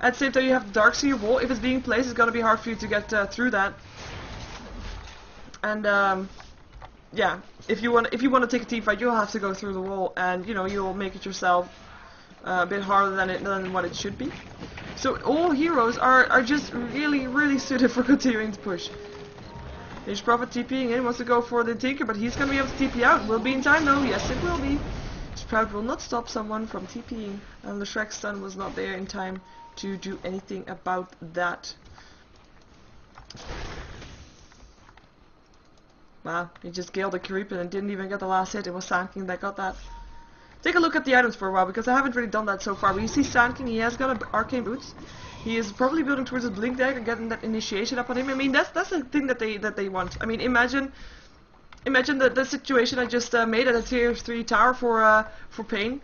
At the same time, you have the Darkseer wall. If it's being placed, it's gonna be hard for you to get through that. And yeah, if you want to take a team fight, you'll have to go through the wall, and you know you'll make it yourself a bit harder than what it should be. So all heroes are just really suited for continuing to push. There's Prophet TPing in, wants to go for the Tinker, but he's gonna be able to TP out. Will be in time though, yes it will be. Sprout will not stop someone from TPing, and the Shrek stun was not there in time to do anything about that. Wow, he just galed the creeping and didn't even get the last hit. It was Sand King that got that. Take a look at the items for a while, because I haven't really done that so far. But you see Sand King, he has got arcane boots. He is probably building towards his blink dagger, getting that initiation up on him. I mean, that's the thing that they want. I mean, imagine the situation I just made at a tier 3 tower for paiN.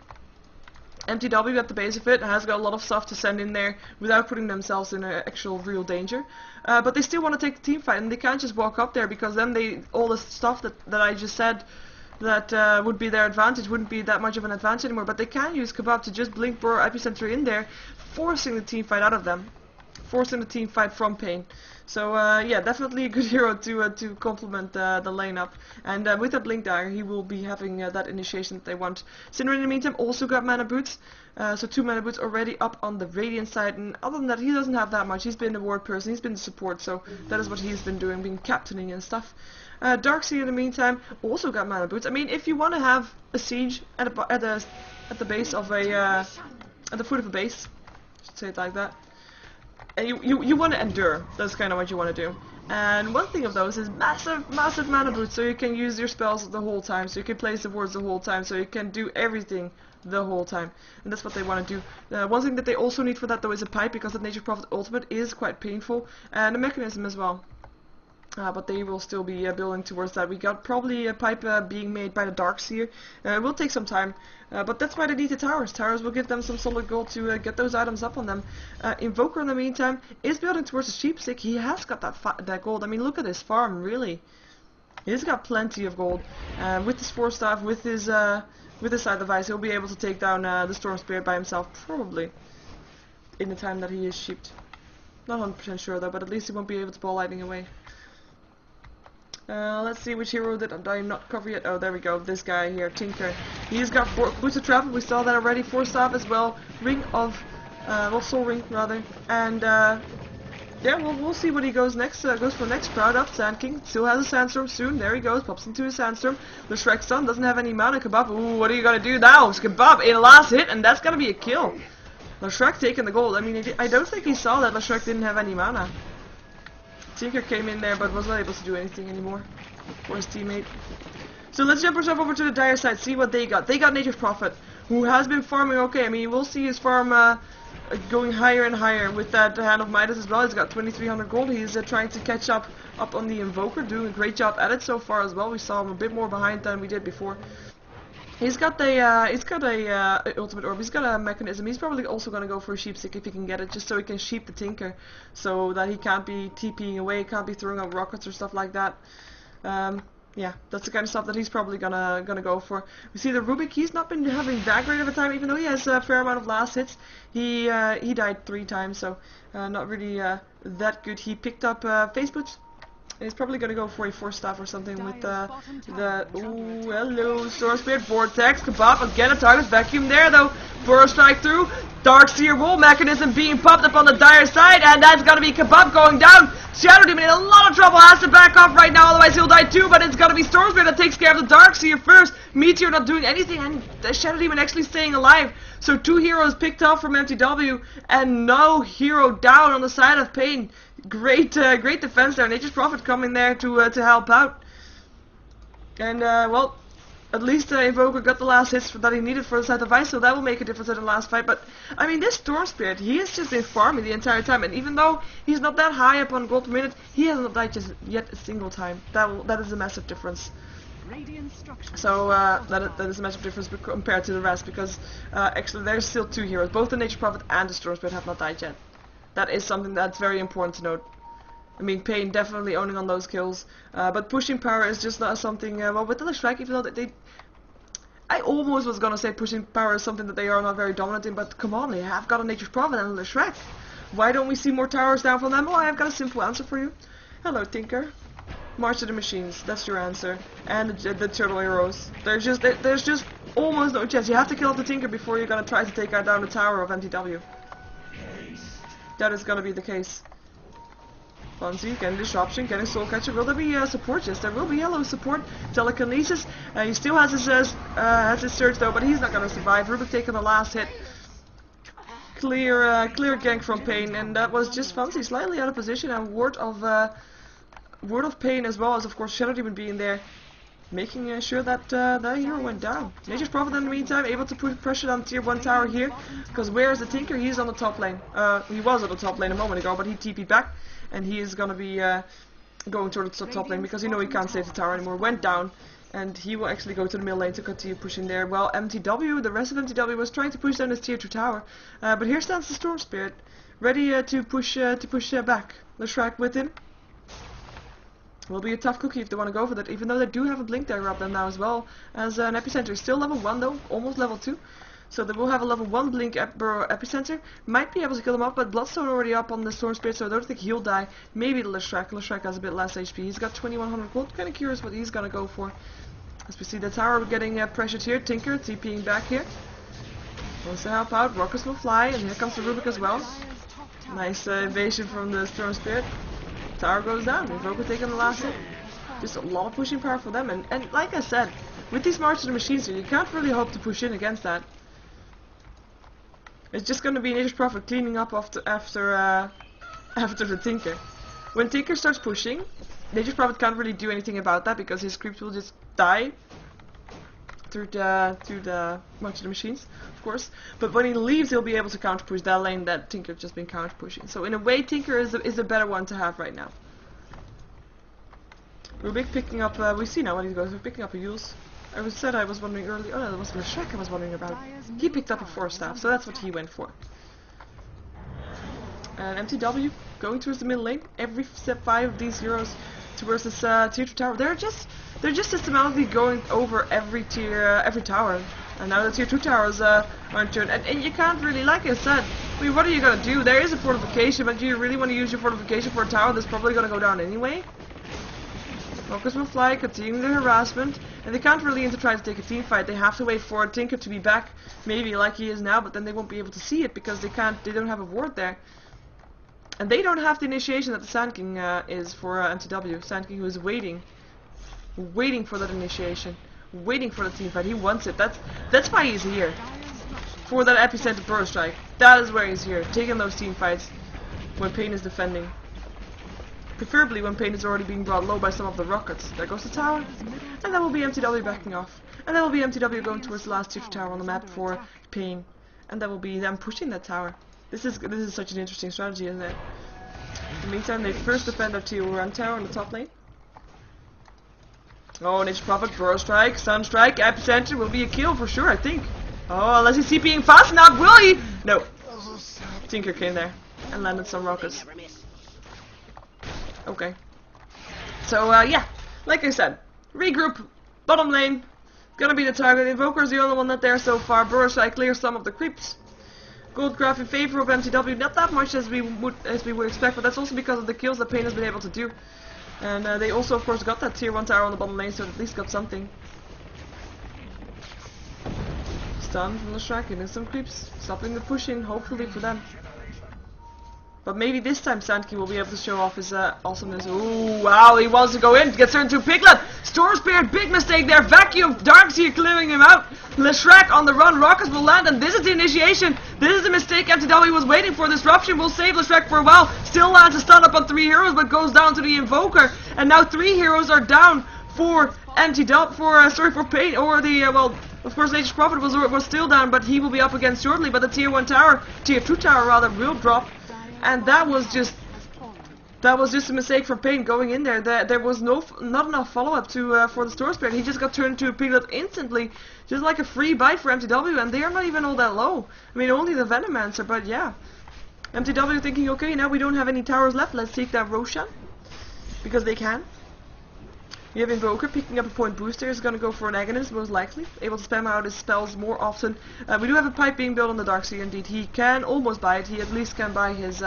mTw at the base of it has got a lot of stuff to send in there without putting themselves in actual real danger. But they still want to take the team fight, and they can't just walk up there, because then all the stuff that I just said that would be their advantage wouldn't be that much of an advantage anymore. But they can use Kebab to just blink Burrow Epicenter in there, forcing the team fight out of them, forcing the team fight from paiN. So yeah, definitely a good hero to complement the lane up. And with that blink dagger, he will be having that initiation that they want. Syndra in the meantime also got mana boots, so 2 mana boots already up on the Radiant side. And other than that, he doesn't have that much. He's been the ward person, he's been the support, so that is what he's been doing, being captaining and stuff. Darkseer in the meantime also got mana boots. I mean, if you want to have a siege at the base of a at the foot of a base, I should say it like that. And you want to endure. That's kind of what you want to do. And one thing of those is massive mana boots, so you can use your spells the whole time, so you can place the wards the whole time, so you can do everything the whole time. And that's what they want to do. One thing that they also need for that though is a pipe, because the Nature Prophet ultimate is quite painful, and a mechanism as well. But they will still be building towards that. We got probably a pipe being made by the Darkseer. It will take some time, but that's why they need the towers. Towers will give them some solid gold to get those items up on them. Invoker in the meantime is building towards the sheep stick. He has got that gold. I mean, look at his farm, really. He's got plenty of gold. With his 4-staff, with his side device, he'll be able to take down the Storm Spirit by himself, probably, in the time that he is sheeped. Not 100% sure though, but at least he won't be able to ball lightning away. Let's see which hero did I not cover yet. Oh, there we go. This guy here, Tinker. He's got Boots of Travel. We saw that already. 4-staff as well. Ring of, well, Soul Ring rather. And yeah, we'll see what he goes next. Goes for next. Proud up. Sand King still has a Sandstorm soon. There he goes. Pops into a Sandstorm. The Shrek Stun doesn't have any mana. Kebab. Ooh, what are you gonna do now? It's Kebab in last hit, and that's gonna be a kill. The Shrek taking the gold. I mean, I don't think he saw that the Shrek didn't have any mana. Tinker came in there, but was not able to do anything anymore for his teammate. So let's jump ourselves over to the Dire side, see what they got. They got Nature Prophet, who has been farming okay. I mean, we'll see his farm going higher and higher with that Hand of Midas as well. He's got 2,300 gold. He's trying to catch up on the Invoker, doing a great job at it so far as well. We saw him a bit more behind than we did before. He's got a ultimate orb. He's got a mechanism. He's probably also gonna go for a sheep stick if he can get it, just so he can sheep the Tinker, so that he can't be TPing away, can't be throwing out rockets or stuff like that. Yeah, that's the kind of stuff that he's probably gonna go for. We see the Rubik. He's not been having that great of a time, even though he has a fair amount of last hits. He died 3 times, so not really that good. He picked up face boots. He's probably gonna go for a 4-staff or something with ooh, hello, Storm Spirit, Vortex, Kebab, again a target vacuum there though. Burrow Strike through, Darkseer Wall Mechanism being popped up on the Dire side, and that's gonna be Kebab going down. Shadow Demon in a lot of trouble, has to back off right now, otherwise he'll die too, but it's gonna be Storm Spirit that takes care of the Darkseer first. Meteor not doing anything, and the Shadow Demon actually staying alive. So 2 heroes picked off from mTw, and no hero down on the side of paiN. Great defense there. Nature's Prophet coming there to help out. And well, at least Invoker got the last hits that he needed for the side device, so that will make a difference in the last fight. But I mean, this Storm Spirit, he has just been farming the entire time, and even though he's not that high up on gold per minute, he hasn't died just yet a single time. That is a massive difference. So that is a massive difference compared to the rest, because actually there's still 2 heroes. Both the Nature Prophet and the Storm Spirit have not died yet. That is something that's very important to note. I mean, paiN definitely owning on those kills, but pushing power is just not something. Well, with the Shrek, even though I almost was gonna say pushing power is something that they are not very dominant in, but come on, they have got a Nature's Prophet and a Shrek. Why don't we see more towers down from them? Oh, I've got a simple answer for you. Hello, Tinker. March to the machines. That's your answer. And the turtle heroes. There's just almost no chance. You have to kill off the Tinker before you're gonna try to take down the tower of mTw. that is gonna be the case. Fonzie getting disruption, getting soul catcher. Will there be support? Yes, there will be yellow support. Telekinesis. He still has his surge though, but he's not gonna survive. Rubik taking the last hit. Clear gank from paiN, and that was just Fonzie slightly out of position, and ward of paiN as well as of course Shadow Demon being there, making sure that that hero went down. Nature's Prophet in the meantime able to put pressure on tier 1 tower here, because where is the Tinker? He's on the top lane. He was on the top lane a moment ago, but he TP'd back, and he is gonna be going towards the top lane because he can't save the tower anymore. Went down, and he will actually go to the middle lane to continue pushing there. Well, mTw, the rest of mTw was trying to push down his tier 2 tower, but here stands the Storm Spirit, ready to push back. Leshrac with him. Will be a tough cookie if they want to go for that, even though they do have a blink dagger up them now as well as an epicenter. Still level 1 though, almost level 2. So they will have a level 1 blink epicenter. Might be able to kill them off, but Bloodstone already up on the Storm Spirit, so I don't think he'll die. Maybe the Leshrac. Leshrac has a bit less HP. He's got 2100 gold. Kind of curious what he's gonna go for. As we see the tower getting pressured here. Tinker TPing back here. Wants to help out. Rockets will fly, and here comes the Rubik as well. Nice evasion from the Storm Spirit. Tower goes down. Invoker taking the last hit. Just a lot of pushing power for them, and like I said, with these March of the Machines here, you can't really hope to push in against that. It's just going to be Nature's Prophet cleaning up after the Tinker. When Tinker starts pushing, Nature's Prophet can't really do anything about that because his creeps will just die through the March of the Machines, of course. But when he leaves, he'll be able to counter push that lane that Tinker's just been counter pushing. So in a way, Tinker is a better one to have right now. Rubik picking up. We see now what he goes. We're picking up a Yules. I was wondering earlier. Oh no, that was Leshrac I was wondering about. He picked up a 4-staff, so that's what he went for. And mTw going towards the middle lane. Every step 5 of these heroes towards this tier 2 tower. They're just systematically going over every tower. And now the tier 2 towers are in turn. And you can't really, like I said, I mean, what are you gonna do? There is a fortification, but do you really want to use your fortification for a tower that's probably gonna go down anyway? Focus will fly, continuing the harassment, and they can't really try to take a team fight. They have to wait for Tinker to be back, maybe like he is now, but then they won't be able to see it because they don't have a ward there. And they don't have the initiation that the Sand King is for mTw. Sand King who is waiting for that initiation, waiting for the team fight. He wants it. That's why he's here. For that epicenter burst strike. That is where he's here, taking those team fights when paiN is defending. Preferably when paiN is already being brought low by some of the rockets. There goes the tower, and that will be mTw backing off. And that will be mTw going towards the last tier 2 tower on the map for paiN. And that will be them pushing that tower. This is such an interesting strategy, isn't it? In the meantime, they first defend their tier 1 tower on the top lane. Oh, Nature's Prophet, Burrow Strike, Sun Strike, Epicenter will be a kill for sure, I think. Oh, unless he's CPing fast enough, will he? No. Tinker came there and landed some rockets. Okay. So, yeah, like I said, regroup, bottom lane, gonna be the target. Invoker is the only one not there so far. Burrow Strike clears some of the creeps. Gold graph in favor of mTw, not that much as we would expect, but that's also because of the kills that paiN has been able to do. And they also, of course, got that tier 1 tower on the bottom lane, so at least got something. Stun from Leshrac, getting some creeps, stopping the pushing, hopefully for them. But maybe this time Sand King will be able to show off his awesomeness. Ooh, wow, he wants to go in, gets turned into a Piglet. Storm Spirit, big mistake there. Vacuum, Darkseer clearing him out. Leshrac on the run, rockets will land, and this is the initiation. This is the mistake mTw was waiting for. Disruption will save Leshrac for a while. Still lands a stun up on 3 heroes, but goes down to the Invoker. And now 3 heroes are down for for paiN, or the, well, of course Nature's Prophet was still down, but he will be up again shortly. But the tier 1 tower, tier 2 tower rather, will drop. And that was just a mistake from paiN going in there. There was not enough follow-up for the Storm Spirit. He just got turned into a Piglet instantly, just like a free bite for mTw, and they are not even all that low. I mean, only the Venomancer, but yeah. mTw thinking, okay, now we don't have any towers left, let's take that Roshan, because they can. You have Invoker picking up a point booster, is going to go for an Agonist, most likely. Able to spam out his spells more often. We do have a pipe being built on the Darkseer, indeed. He can almost buy it. He at least can buy his,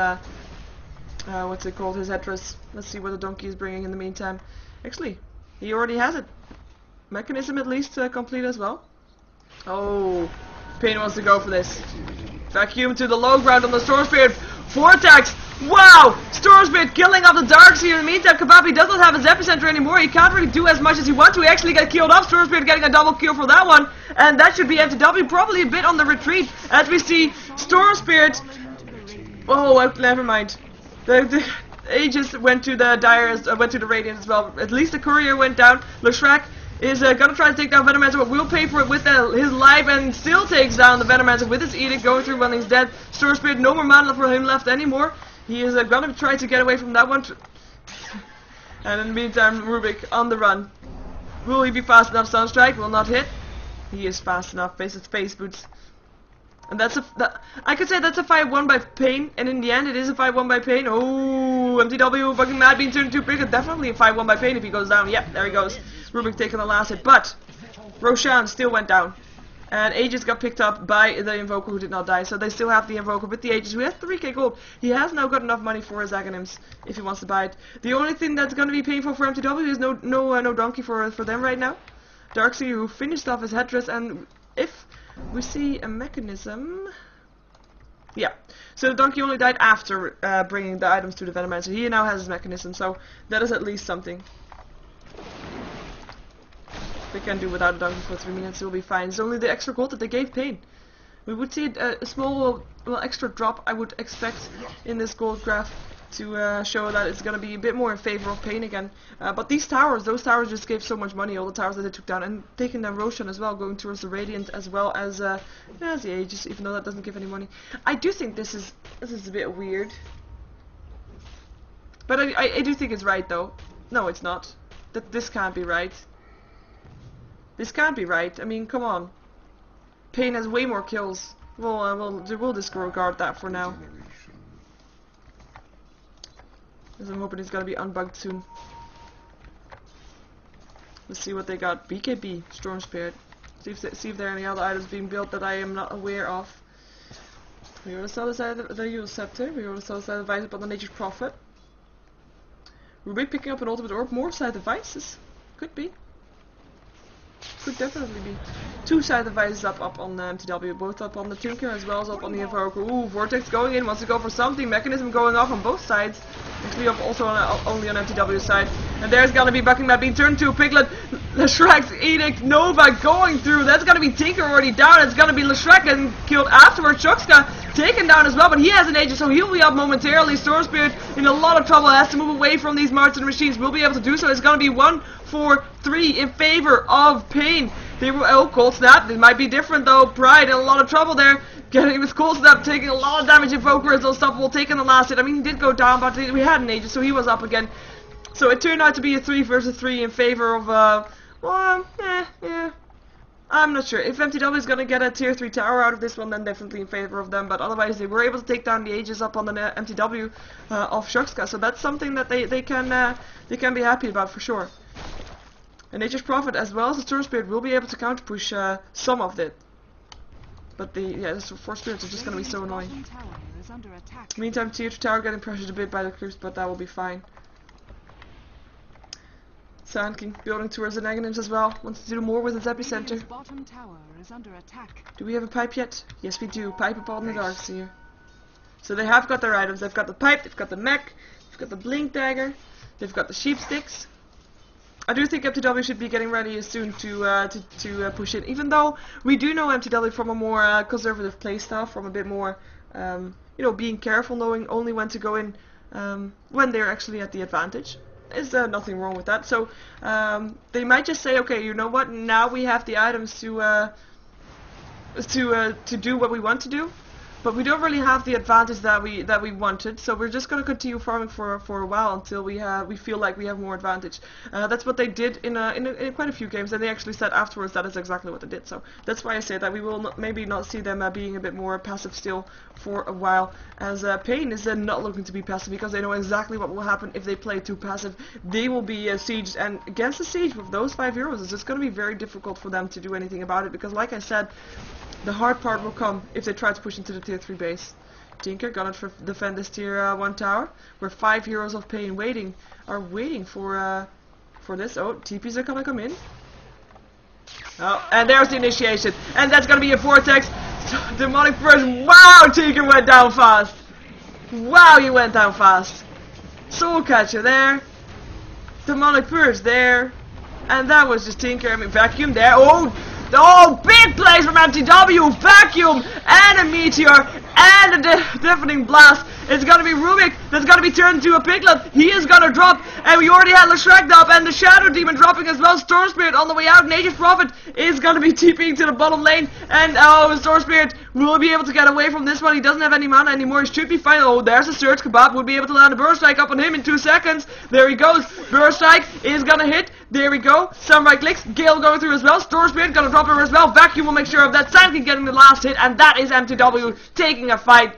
what's it called, his headdress. Let's see what the donkey is bringing in the meantime. Actually, he already has it. Mechanism at least complete as well. Oh, paiN wants to go for this. Vacuum to the low ground on the Storm Spirit. Vortex! Wow! Stormspeed killing off the Darks here. In the meantime, Kababi does not have his epicenter anymore. He can't really do as much as he wants to. He actually got killed off. Stormspeed getting a double kill for that one. And that should be mTw probably a bit on the retreat. As we see Stormspeed. Oh, well, never mind. The Aegis went to the Dire, went to the Radiant as well. At least the Courier went down. Leshrac is gonna try to take down Venomancer, but will pay for it with his life and still takes down the Venomancer with his Edict going through when he's dead. Stormspeed, no more mana for him left anymore. He is gonna try to get away from that one. And in the meantime, Rubik on the run. Will he be fast enough? Sunstrike will not hit. He is fast enough. Face his space boots. And that's I could say that's a fight won by paiN, and in the end it is a fight won by paiN. Oh, mTw fucking mad being turned into Brick. Definitely a fight won by paiN if he goes down. Yep, there he goes. Rubik taking the last hit, but Roshan still went down. And Aegis got picked up by the Invoker who did not die, so they still have the Invoker with the Aegis who has 3k gold. He has now got enough money for his Aghanims if he wants to buy it. The only thing that's going to be painful for mTw is no donkey for them right now. Darkseer who finished off his headdress, and if we see a mechanism... Yeah, so the donkey only died after bringing the items to the Venomancer. He now has his mechanism, so that is at least something. They can do without a donkey for 3 minutes, it will be fine. It's only the extra gold that they gave paiN. We would see a small, well, extra drop, I would expect, in this gold graph to show that it's going to be a bit more in favor of paiN again. But these towers, those towers just gave so much money, all the towers that they took down, and taking down Roshan as well, going towards the Radiant as well as the Aegis, even though that doesn't give any money. I do think this is a bit weird. But I do think it's right though. No, it's not. This can't be right. This can't be right. I mean, come on. paiN has way more kills. We'll disregard that for now. Because I'm hoping it's gonna be unbugged soon. Let's see what they got. BKB, Storm Spirit. See if there are any other items being built that I am not aware of. We already saw the Eul Scepter. We already saw the device upon the Nature's Prophet. Rubik picking up an ultimate orb. More side devices. Could be. Could definitely be. 2 side devices up on mTw, both up on the Tinker as well as up on the Invoker. Ooh, Vortex going in, wants to go for something. Mechanism going off on both sides. Actually, also only on mTw's side. And there's gonna be Buckingham being turned to a Piglet. Leshrac, Edict, Nova going through. That's gonna be Tinker already down. It's gonna be Leshrac getting killed afterwards. Shokska taken down as well, but he has an Aegis, so he'll be up momentarily. Storm Spirit in a lot of trouble, has to move away from these Martian machines. Will be able to do so. It's gonna be 1-4-3 in favor of paiN. They were, oh, Cold Snap. It might be different though. Pride in a lot of trouble there. Getting with Cold Snap, taking a lot of damage. Invoker is unstoppable, taking the last hit. I mean, he did go down, but we had an Aegis, so he was up again. So it turned out to be a 3 versus 3 in favor of, yeah. I'm not sure. If mTw is gonna get a tier 3 tower out of this one, then definitely in favor of them. But otherwise, they were able to take down the Aegis up on the mTw of Shokska. So that's something that they can be happy about for sure. And Nature's Prophet as well as the Storm Spirit will be able to counter push some of it. But the 4 spirits are just gonna be so annoying. Meantime, tier 2 tower getting pressured a bit by the creeps, but that will be fine. Sand King building towards the Aghanims as well. Wants to do more with his epicenter. Do we have a pipe yet? Yes, we do. Pipe upon the Darkseer. So they have got their items. They've got the pipe, they've got the mech, they've got the blink dagger, they've got the sheep sticks. I do think mTw should be getting ready soon to push in. Even though we do know mTw from a more conservative playstyle, from a bit more, being careful, knowing only when to go in when they're actually at the advantage. Is nothing wrong with that. So they might just say, okay, you know what? Now we have the items to do what we want to do, but we don't really have the advantage that we wanted. So we're just gonna continue farming for a while until we feel like we have more advantage. That's what they did in quite a few games, and they actually said afterwards that is exactly what they did. So that's why I say that we will maybe not see them being a bit more passive still for a while, as paiN is not looking to be passive because they know exactly what will happen if they play too passive. They will be sieged, and against the siege with those 5 heroes, it's just going to be very difficult for them to do anything about it, because like I said, the hard part will come if they try to push into the tier 3 base. Tinker gonna defend this tier 1 tower, where 5 heroes of paiN are waiting for this. Oh, TPs are gonna come in. Oh, and there's the initiation, and that's gonna be a Vortex. Demonic Burst. Wow, Tinker went down fast. Wow, you went down fast. Soul Catcher there. Demonic Purge there. And that was just Tinker. I mean, Vacuum there. Oh, big plays from mTw. Vacuum and a Meteor and a Deafening Blast. It's gonna be Rubik that's gonna be turned into a Piglet. He is gonna drop, and we already had Leshrac up and the Shadow Demon dropping as well. Storm Spirit on the way out. Nature's Prophet is gonna be TPing to the bottom lane, and Storm Spirit will be able to get away from this one. He doesn't have any mana anymore. He should be fine. Oh, there's a Surge. Kebab would be able to land a Burst Strike up on him in 2 seconds. There he goes. Burst Strike is gonna hit. There we go. Samurai clicks. Gale going through as well. Storm Spirit gonna drop her as well. Vacuum will make sure of that. Sandkin getting the last hit, and that is mTw taking a fight.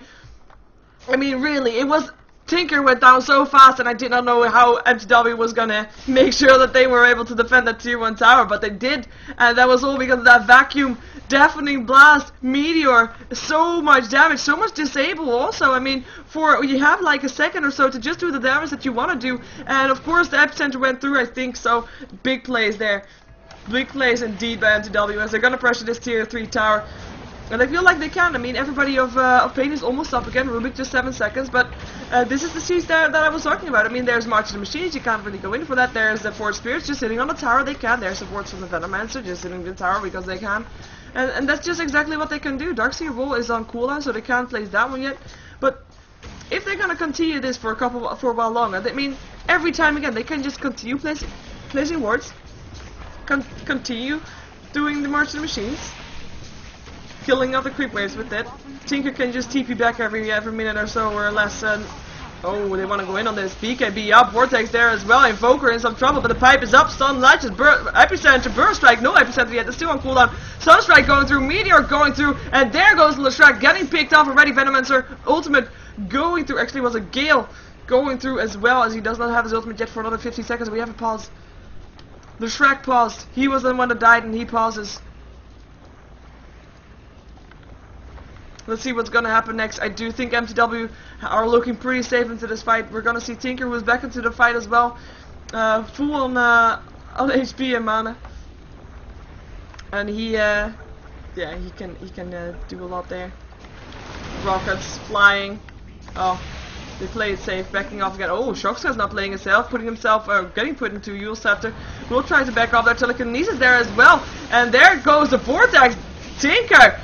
I mean, really, it was... Tinker went down so fast, and I did not know how mTw was gonna make sure that they were able to defend that tier 1 tower, but they did, and that was all because of that Vacuum, Deafening Blast, Meteor, so much damage, so much disable also. I mean, you have like a second or so to just do the damage that you want to do, and of course the epicenter went through, I think, so big plays there. Big plays indeed by mTw, as they're gonna pressure this tier 3 tower. And I feel like they can. I mean, everybody of paiN is almost up again. Rubik just 7 seconds, but this is the siege that I was talking about. I mean, there's March of the Machines. You can't really go in for that. There's the Forge Spirits just sitting on the tower. They can. There's supports from the Venomancer just sitting in the tower because they can. And that's just exactly what they can do. Darkseer Roll is on cooldown, so they can't place that one yet. But if they're gonna continue this for a while longer, I mean, every time again they can just continue placing wards, continue doing the March of the Machines. Killing other creep waves with it. Tinker can just TP back every minute or so or less. Oh, they want to go in on this. BKB up. Vortex there as well. Invoker in some trouble, but the pipe is up. Stun Latches. Epicenter. Burst Strike. No Epicenter yet. It's still on cooldown. Sunstrike going through. Meteor going through. And there goes Leshrac getting picked off already. Venomancer ultimate going through. Actually, it was a Gale going through as well, as he does not have his ultimate yet for another 50 seconds. We have a pause. Leshrac paused. He was the one that died, and he pauses. Let's see what's gonna happen next. I do think mTw are looking pretty safe into this fight. We're gonna see Tinker, who's back into the fight as well, full on HP and mana, and he can do a lot there. Rockets flying. Oh, they play it safe, backing off again. Oh, Shoxka's not playing himself, putting himself getting put into Yule Scepter. We'll try to back off there. Telekinesis there as well, and there goes the Vortex. Tinker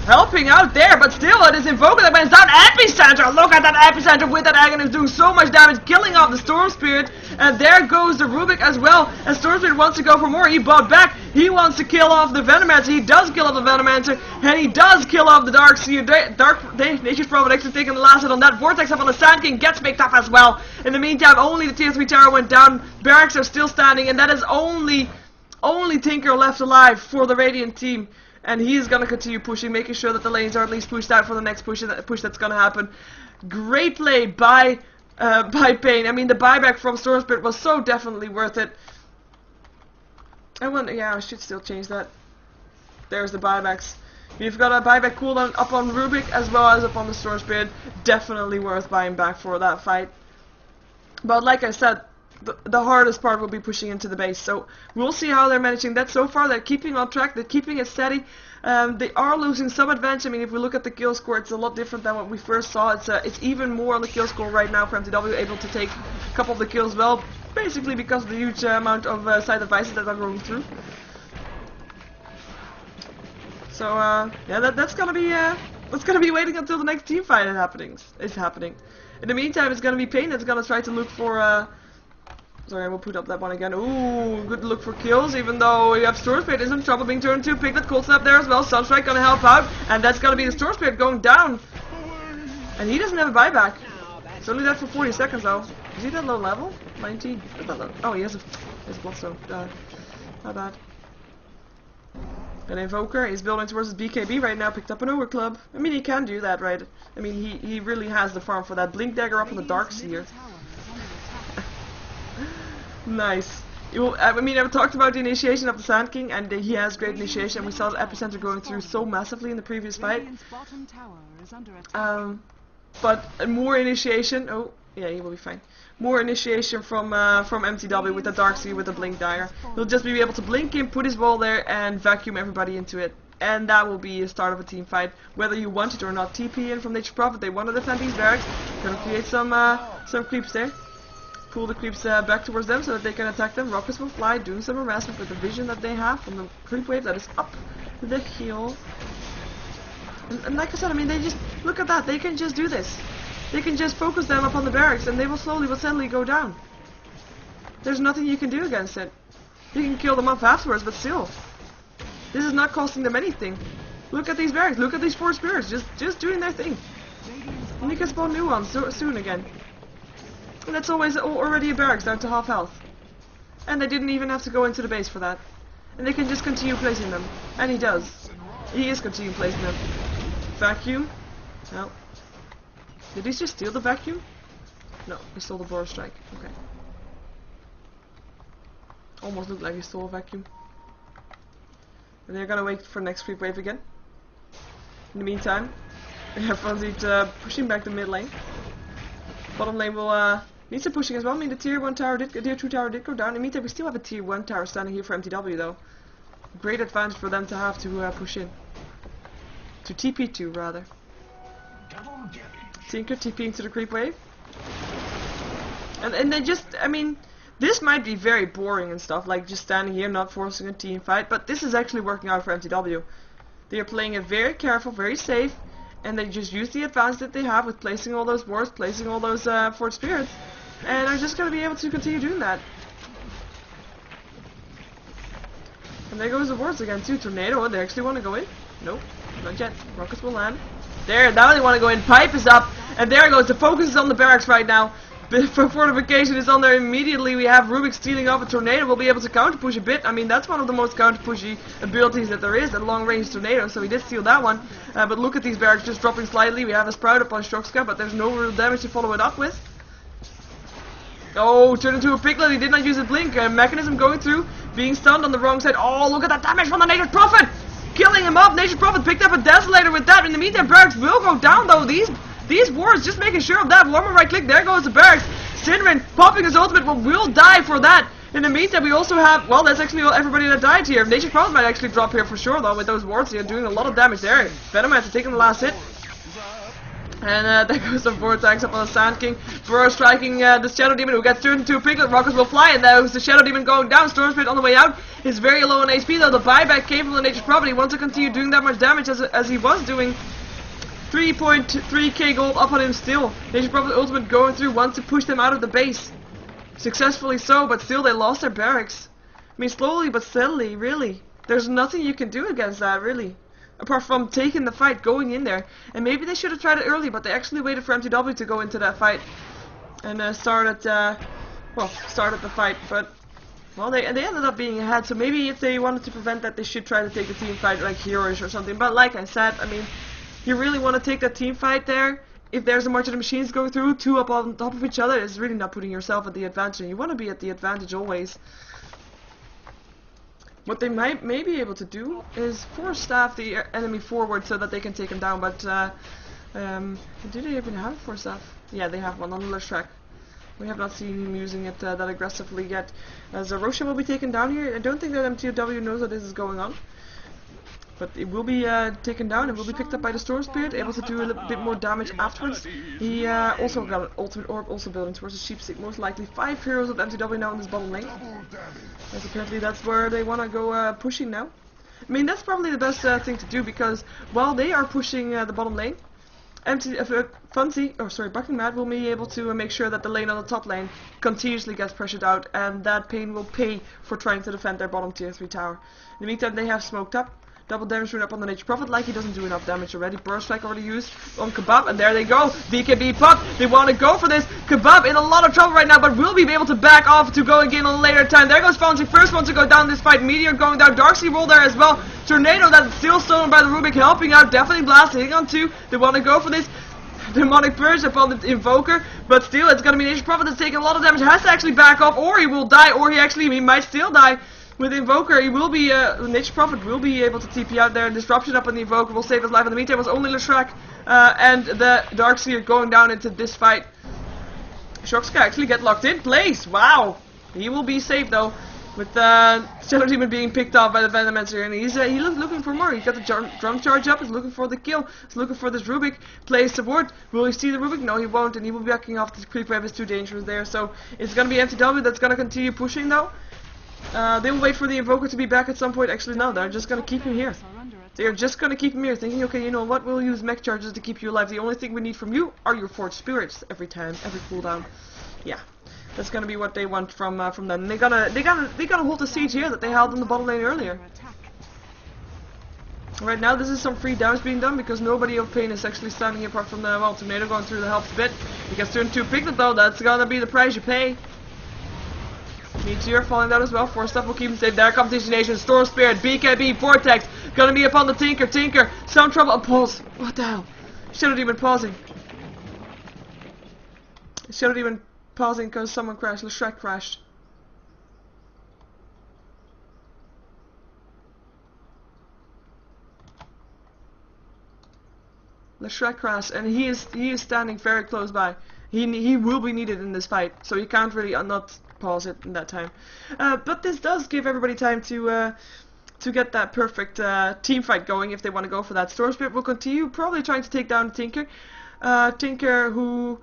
helping out there, but still it is Invoker that went down. Epicenter! Look at that Epicenter with that Agonist doing so much damage, killing off the Storm Spirit, and there goes the Rubik as well, and Storm Spirit wants to go for more. He bought back, he wants to kill off the Venomancer. He does kill off the Venomancer, and he does kill off the Darkseer. Nature's Prophet actually taking the last hit on that. Vortex up on the Sand King gets picked up as well. In the meantime, only the tier 3 tower went down. Barracks are still standing, and that is only Tinker left alive for the Radiant team. And he is going to continue pushing, making sure that the lanes are at least pushed out for the next push that's going to happen. Great play by paiN. I mean, the buyback from Storm Spirit was so definitely worth it. I wonder, yeah, I should still change that. There's the buybacks. You've got a buyback cooldown up on Rubik as well as up on the Storm Spirit. Definitely worth buying back for that fight. But like I said, the hardest part will be pushing into the base, so we'll see how they're managing that. So far they're keeping on track, they're keeping it steady. They are losing some advantage. I mean, if we look at the kill score, it's a lot different than what we first saw. It's even more on the kill score right now for mTw, able to take a couple of the kills, well, basically because of the huge amount of side devices that are going through. So yeah, that's gonna be waiting until the next team fight is happening. In the meantime, it's gonna be paiN that's gonna try to look for sorry, I will put up that one again. Ooh, good look for kills, even though you have Storm Spirit is in trouble being turned to. Pick that Cold Snap there as well. Sunstrike gonna help out, and that's gonna be the Storm Spirit going down. And he doesn't have a buyback. It's only that for 40 seconds though. Is he that low level? 19? Oh, he has a Bloodstone. Not bad. An Invoker is building towards his BKB right now, picked up an Overclub. I mean, he can do that, right? I mean, he really has the farm for that. Blink Dagger up on the Darkseer. Nice. I mean, I've talked about the initiation of the Sand King, and he has great initiation. We saw the Epicenter going through so massively in the previous fight. But more initiation. Oh, yeah, he will be fine. More initiation from mTw with the Darkseer with the Blink Dagger. He'll just be able to blink in, put his wall there, and vacuum everybody into it. and that will be a start of a team fight, whether you want it or not. TP in from Nature's Prophet. They want to defend these barracks. Gonna create some creeps there. Pull the creeps back towards them so that they can attack them. Rockets will fly, doing some harassment with the vision that they have from the creep wave that is up the hill. And like I said, I mean, they just look at that. They can just do this. They can just focus them upon the barracks, and they will slowly but steadily go down. There's nothing you can do against it. You can kill them off afterwards, but still, this is not costing them anything. Look at these barracks. Look at these 4 spirits, just doing their thing. And you can spawn new ones soon again. And that's always already a barracks down to half health. And they didn't even have to go into the base for that. And they can just continue placing them. And he does. He is continuing placing them. Vacuum. No. Did he just steal the vacuum? No, he stole the boar strike. Okay. Almost looked like he stole a vacuum. And they're gonna wait for next creep wave again. In the meantime, we have Fonzie pushing back the mid lane. Bottom lane will need some pushing as well. I mean, the tier 1 tower tier 2 tower did go down. In the meantime, we still have a tier 1 tower standing here for mTw though. Great advantage for them to have to push in. To TP2 rather. Tinker TPing to the creep wave. And they just, I mean, this might be very boring and stuff, like just standing here not forcing a team fight, but this is actually working out for mTw. They are playing it very careful, very safe, and they just use the advantage that they have with placing all those wards, placing all those Fort Spirits, and are just going to be able to continue doing that. And there goes the wards again too. Tornado, they actually want to go in? Nope, not yet. Rockets will land. There, now they want to go in. Pipe is up, and there it goes. The focus is on the barracks right now. Fortification is on there immediately. We have Rubik stealing off a tornado. We'll be able to counter push a bit. I mean, that's one of the most counter pushy abilities that there is, that long range tornado. So he did steal that one. But look at these barracks just dropping slightly. We have a Sprout up on Stroxka, but there's no real damage to follow it up with. Oh, turned into a piglet. He did not use a blink. Mechanism going through, being stunned on the wrong side. Oh, look at that damage from the Nature's Prophet! Killing him up. Nature's Prophet picked up a Desolator with that. In the meantime, barracks will go down though. These wards, just making sure of that. Warmer right click, there goes the barracks. Sinrin popping his ultimate, but will die for that. In the meantime, we also have, well, that's actually everybody that died here. Nature's Prophet might actually drop here for sure, though, with those wards here doing a lot of damage there. Venomite taking the last hit. And there goes the Vortex up on the Sand King. Burrow striking the Shadow Demon, who gets turned into a piglet. Rockets will fly, and there's the Shadow Demon going down. Storm Spirit on the way out is very low on HP, though. The buyback came from the Nature's Prophet. He wants to continue doing that much damage as he was doing. 3.3k gold up on him still. Nature's Prophet ultimate going through, wants to push them out of the base. Successfully so, but still they lost their barracks. I mean, slowly but steadily, really. There's nothing you can do against that, really. Apart from taking the fight, going in there. And maybe they should have tried it early, but they actually waited for mTw to go into that fight. And started the fight. But, well, they ended up being ahead. So maybe if they wanted to prevent that, they should try to take a team fight like Heroish or something. But like I said, I mean, you really want to take that team fight there. If there's a March of the Machines going through, 2 up on top of each other, it's really not putting yourself at the advantage. And you want to be at the advantage always. What they might be able to do is force staff the enemy forward so that they can take him down. But do they even have force staff? Yeah, they have one on the left track. We have not seen him using it that aggressively yet. As Roshan will be taken down here. I don't think that mTw knows that this is going on. But it will be taken down and will be picked up by the Storm Spirit, able to do a little bit more damage afterwards. He also got an ultimate orb, also building towards the Sheepstick. Most likely 5 heroes of mTw now in this bottom lane. As apparently that's where they want to go pushing now. I mean, that's probably the best thing to do, because while they are pushing the bottom lane, Bucking Mad will be able to make sure that the lane on the top lane continuously gets pressured out, and that paiN will pay for trying to defend their bottom tier 3 tower. In the meantime, they have smoked up. Double damage rune up on the Nature's Prophet, like he doesn't do enough damage already. Burst Strike already used on Kebab, and there they go. BKB pop. They want to go for this. Kebab in a lot of trouble right now, but will be able to back off to go again on a later time. There goes Fonzie, first one to go down this fight. Meteor going down. Darkseid roll there as well. Tornado that's still stolen by the Rubik, helping out. Definitely Blast, hitting on 2. They want to go for this. Demonic Purge upon the Invoker, but still it's going to be Nature's Prophet that's taking a lot of damage. Has to actually back off, or he will die, or he might still die. With Invoker, he will be, Nature's Prophet will be able to TP out there, and Disruption up on the Invoker will save his life. In the meantime, it was only Leshrac and the Darkseer going down into this fight. Shoxka actually get locked in place. Wow! He will be safe though. With Shadow Demon being picked off by the Venomancer, and he's looking for more. He's got the drum charge up, he's looking for the kill, he's looking for this Rubik. Plays support. Will he see the Rubik? No, he won't, and he will be backing off. The creep wave is too dangerous there, so it's gonna be mTw that's gonna continue pushing though. They will wait for the Invoker to be back at some point. Actually, no, they're just gonna keep him here. They're just gonna keep him here, thinking, okay, you know what, we'll use mech charges to keep you alive. The only thing we need from you are your Forged Spirits every time, every cooldown. Yeah. That's gonna be what they want from them. They gotta hold the siege here that they held in the bottom lane earlier. Right now, this is some free damage being done because nobody of paiN is actually standing here apart from the Tornado going through the helps a bit. He gets turn 2 Piglet though. That's gonna be the price you pay. Meteor falling down as well. Force stuff will keep him safe. There comes Nation. Storm Spirit, BKB, Vortex, gonna be upon the Tinker. Tinker, some trouble. Pulse. What the hell? Shadow Demon pausing. Shadow Demon pausing because someone crashed. Leshrac crashed. Leshrac crashed, and he is standing very close by. He will be needed in this fight, so you can't really not pause it in that time. But this does give everybody time to get that perfect team fight going if they want to go for that. Storm Spirit will continue, probably trying to take down Tinker. Tinker who.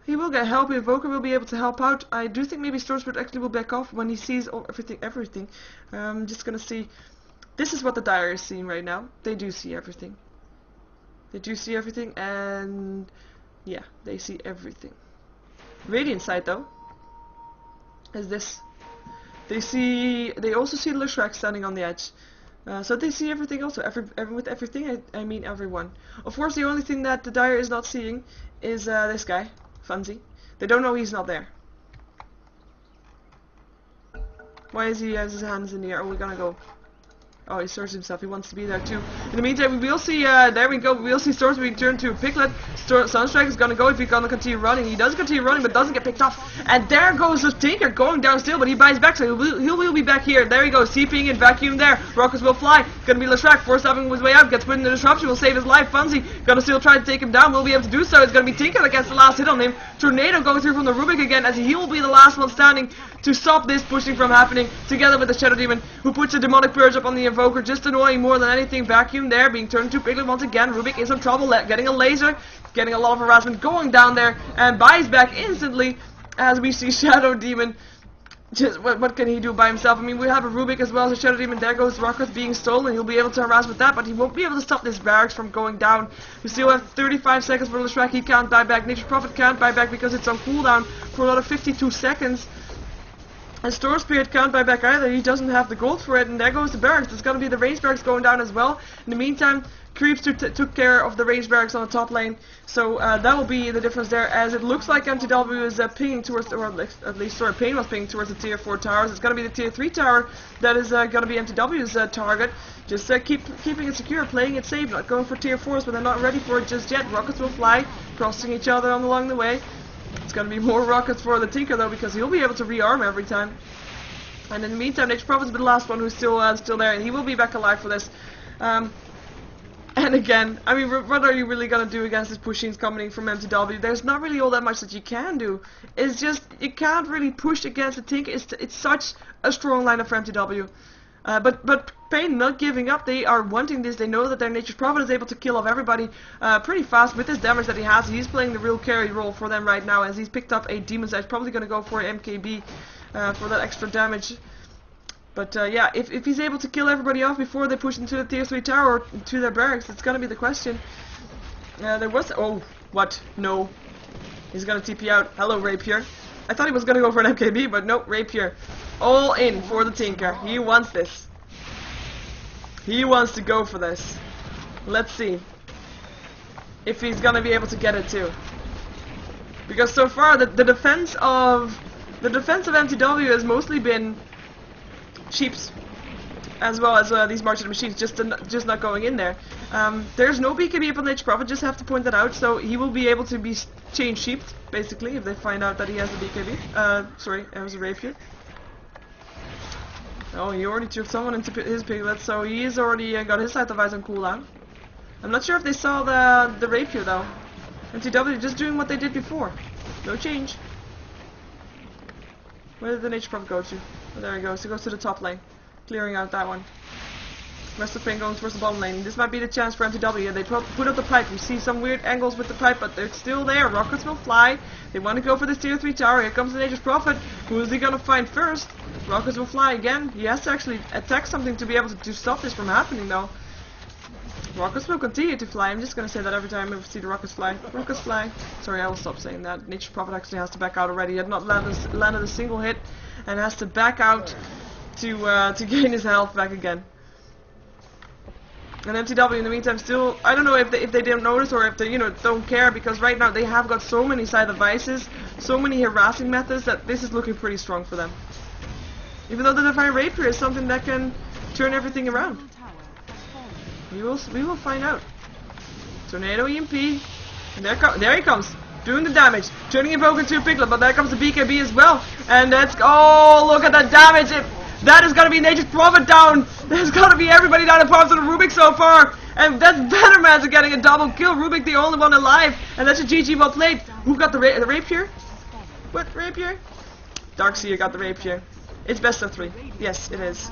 He will get help. Invoker will be able to help out. I do think maybe Storm Spirit actually will back off when he sees everything. I'm just gonna see. This is what the Dire is seeing right now. They do see everything. They do see everything, and yeah, they see everything. Radiant side though is this. They also see Leshrac standing on the edge. So they see everything also. With everything, I mean everyone. Of course, the only thing that the Dire is not seeing is this guy, Funzy. They don't know he's not there. Why is he has his hands in the air? Oh, we're gonna go. Oh, he sorts himself. He wants to be there too. In the meantime, we will see. There we go. We'll see Storms being turned to Piglet. Sunstrike is gonna go if he's gonna continue running. He does continue running, but doesn't get picked off. And there goes the Tinker going down still, but he buys back, so he will be back here. There he goes, CPing and vacuum there. Rockets will fly. Gonna be Leshrac, force-stopping his way out. Gets put in the disruption. Will save his life. Funzy gonna still try to take him down. Will be able to do so. It's gonna be Tinker that gets the last hit on him. Tornado going through from the Rubik again, as he will be the last one standing to stop this pushing from happening. Together with the Shadow Demon, who puts a demonic purge up on the Invoker, just annoying more than anything. Vacuum there, being turned to Piglet once again. Rubik is in trouble, getting a laser, getting a lot of harassment, going down there, and buys back instantly as we see Shadow Demon. Just what can he do by himself? I mean, we have a Rubik as well, so Shadow Demon, there goes Rockets being stolen. He'll be able to harass with that, but he won't be able to stop this barracks from going down. We still have 35 seconds for Leshrac. He can't buy back. Nature's Prophet can't buy back because it's on cooldown for another 52 seconds. And Storm Spirit can't buy back either. He doesn't have the gold for it, and there goes the barracks. There's gonna be the range barracks going down as well. In the meantime, Creeps took care of the range barracks on the top lane, so that will be the difference there, as it looks like mTw is pinging towards, or at least sorry, paiN was pinging towards the tier 4 towers. It's gonna be the tier 3 tower that is gonna be mTw's target. Just keeping it secure, playing it safe, not going for tier 4s, but they're not ready for it just yet. Rockets will fly, crossing each other along the way. It's gonna be more rockets for the Tinker though, because he'll be able to rearm every time. And in the meantime, Nature's Prophet's been the last one who's still there, and he will be back alive for this. And again, I mean, what are you really gonna do against this pushing coming from mTw? There's not really all that much that you can do. It's just, you can't really push against the Tinker. It's such a strong lineup for mTw. But paiN not giving up. They are wanting this. They know that their Nature's Prophet is able to kill off everybody pretty fast with this damage that he has. He's playing the real carry role for them right now, as he's picked up a Demon's Edge. Probably gonna go for MKB for that extra damage. But yeah, if he's able to kill everybody off before they push into the tier 3 tower or to their barracks, it's gonna be the question. There was, oh, what? No. He's gonna TP out. Hello, Rapier. I thought he was gonna go for an MKB, but nope, Rapier. All in for the Tinker. He wants this. He wants to go for this. Let's see if he's gonna be able to get it too. Because so far the defense of mTw has mostly been sheeps, as well as these marching machines, just not going in there. There's no BKB upon Nature's Prophet, just have to point that out, so he will be able to be chain sheeped, basically, if they find out that he has the BKB. Sorry, it was a Rapier. Oh, he already threw someone into his Piglet, so he's already got his Light of Eyes on cooldown. I'm not sure if they saw the Rapier though. mTw just doing what they did before. No change. Where did the nature prop go to? Oh, there he goes. He goes to the top lane. Clearing out that one. Rest of the paiN going towards the bottom lane. This might be the chance for mTw. They put up the pipe. We see some weird angles with the pipe, but they're still there. Rockets will fly. They want to go for this tier 3 tower. Here comes the nature's prophet. Who is he gonna find first? Rockets will fly again. He has to actually attack something to be able to stop this from happening, though. Rockets will continue to fly. I'm just gonna say that every time I see the rockets fly. Rockets fly. Sorry, I will stop saying that. Nature's prophet actually has to back out already. He had not landed a single hit, and has to back out to gain his health back again. And mTw in the meantime still, I don't know if they didn't notice or if they, you know, don't care, because right now they have got so many side devices, so many harassing methods, that this is looking pretty strong for them. Even though the Divine Rapier is something that can turn everything around. We will find out. Tornado EMP, and there he comes, doing the damage, turning Invoker into a Piglet, but there comes the BKB as well, and that's, oh, look at that damage. That is gonna be Nature's Prophet down. There's gonna be everybody down apart from the Rubik so far. And that's Venommancer getting a double kill. Rubik the only one alive. And that's a GG well played. Who got the Rapier? What Rapier? Darkseer got the Rapier. It's best of 3. Yes, it is.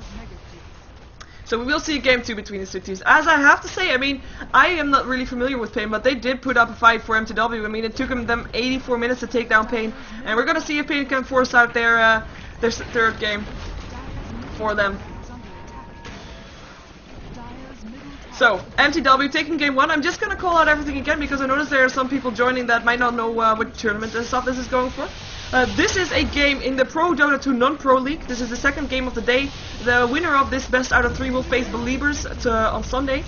So we will see a game 2 between these two teams. As I have to say, I mean, I am not really familiar with paiN, but they did put up a fight for mTw. I mean, it took them 84 minutes to take down paiN. And we're gonna see if paiN can force out their third game for them. So, mTw taking game 1. I'm just gonna call out everything again because I noticed there are some people joining that might not know what tournament and stuff this is going for. This is a game in the ProDota2 Non-Pro League. This is the second game of the day. The winner of this best out of 3 will face Beliebers on Sunday.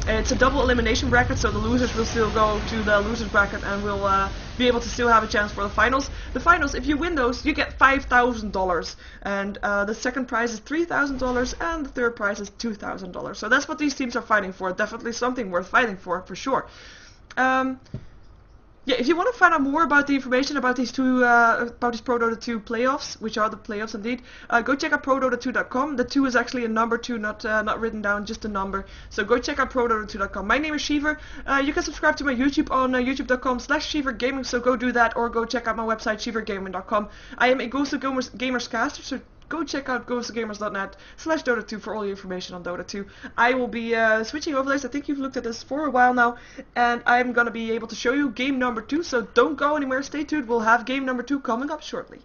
It's a double elimination bracket, so the losers will still go to the losers bracket and will be able to still have a chance for the finals. The finals, if you win those, you get $5,000, and the second prize is $3,000, and the third prize is $2,000. So that's what these teams are fighting for. Definitely something worth fighting for sure. Yeah, if you want to find out more about the information about these ProDota2 playoffs, which are the playoffs indeed, go check out ProDota2.com. The 2 is actually a number 2, not written down, just a number. So go check out ProDota2.com. My name is Sheever. You can subscribe to my YouTube on youtube.com/SheeverGaming, so go do that, or go check out my website, SheeverGaming.com. I am a Ghost of Gamers caster, so go check out ghostofgamers.net/Dota2 for all the information on Dota 2. I will be switching overlays. I think you've looked at this for a while now, and I'm going to be able to show you game number 2, so don't go anywhere, stay tuned. We'll have game number 2 coming up shortly.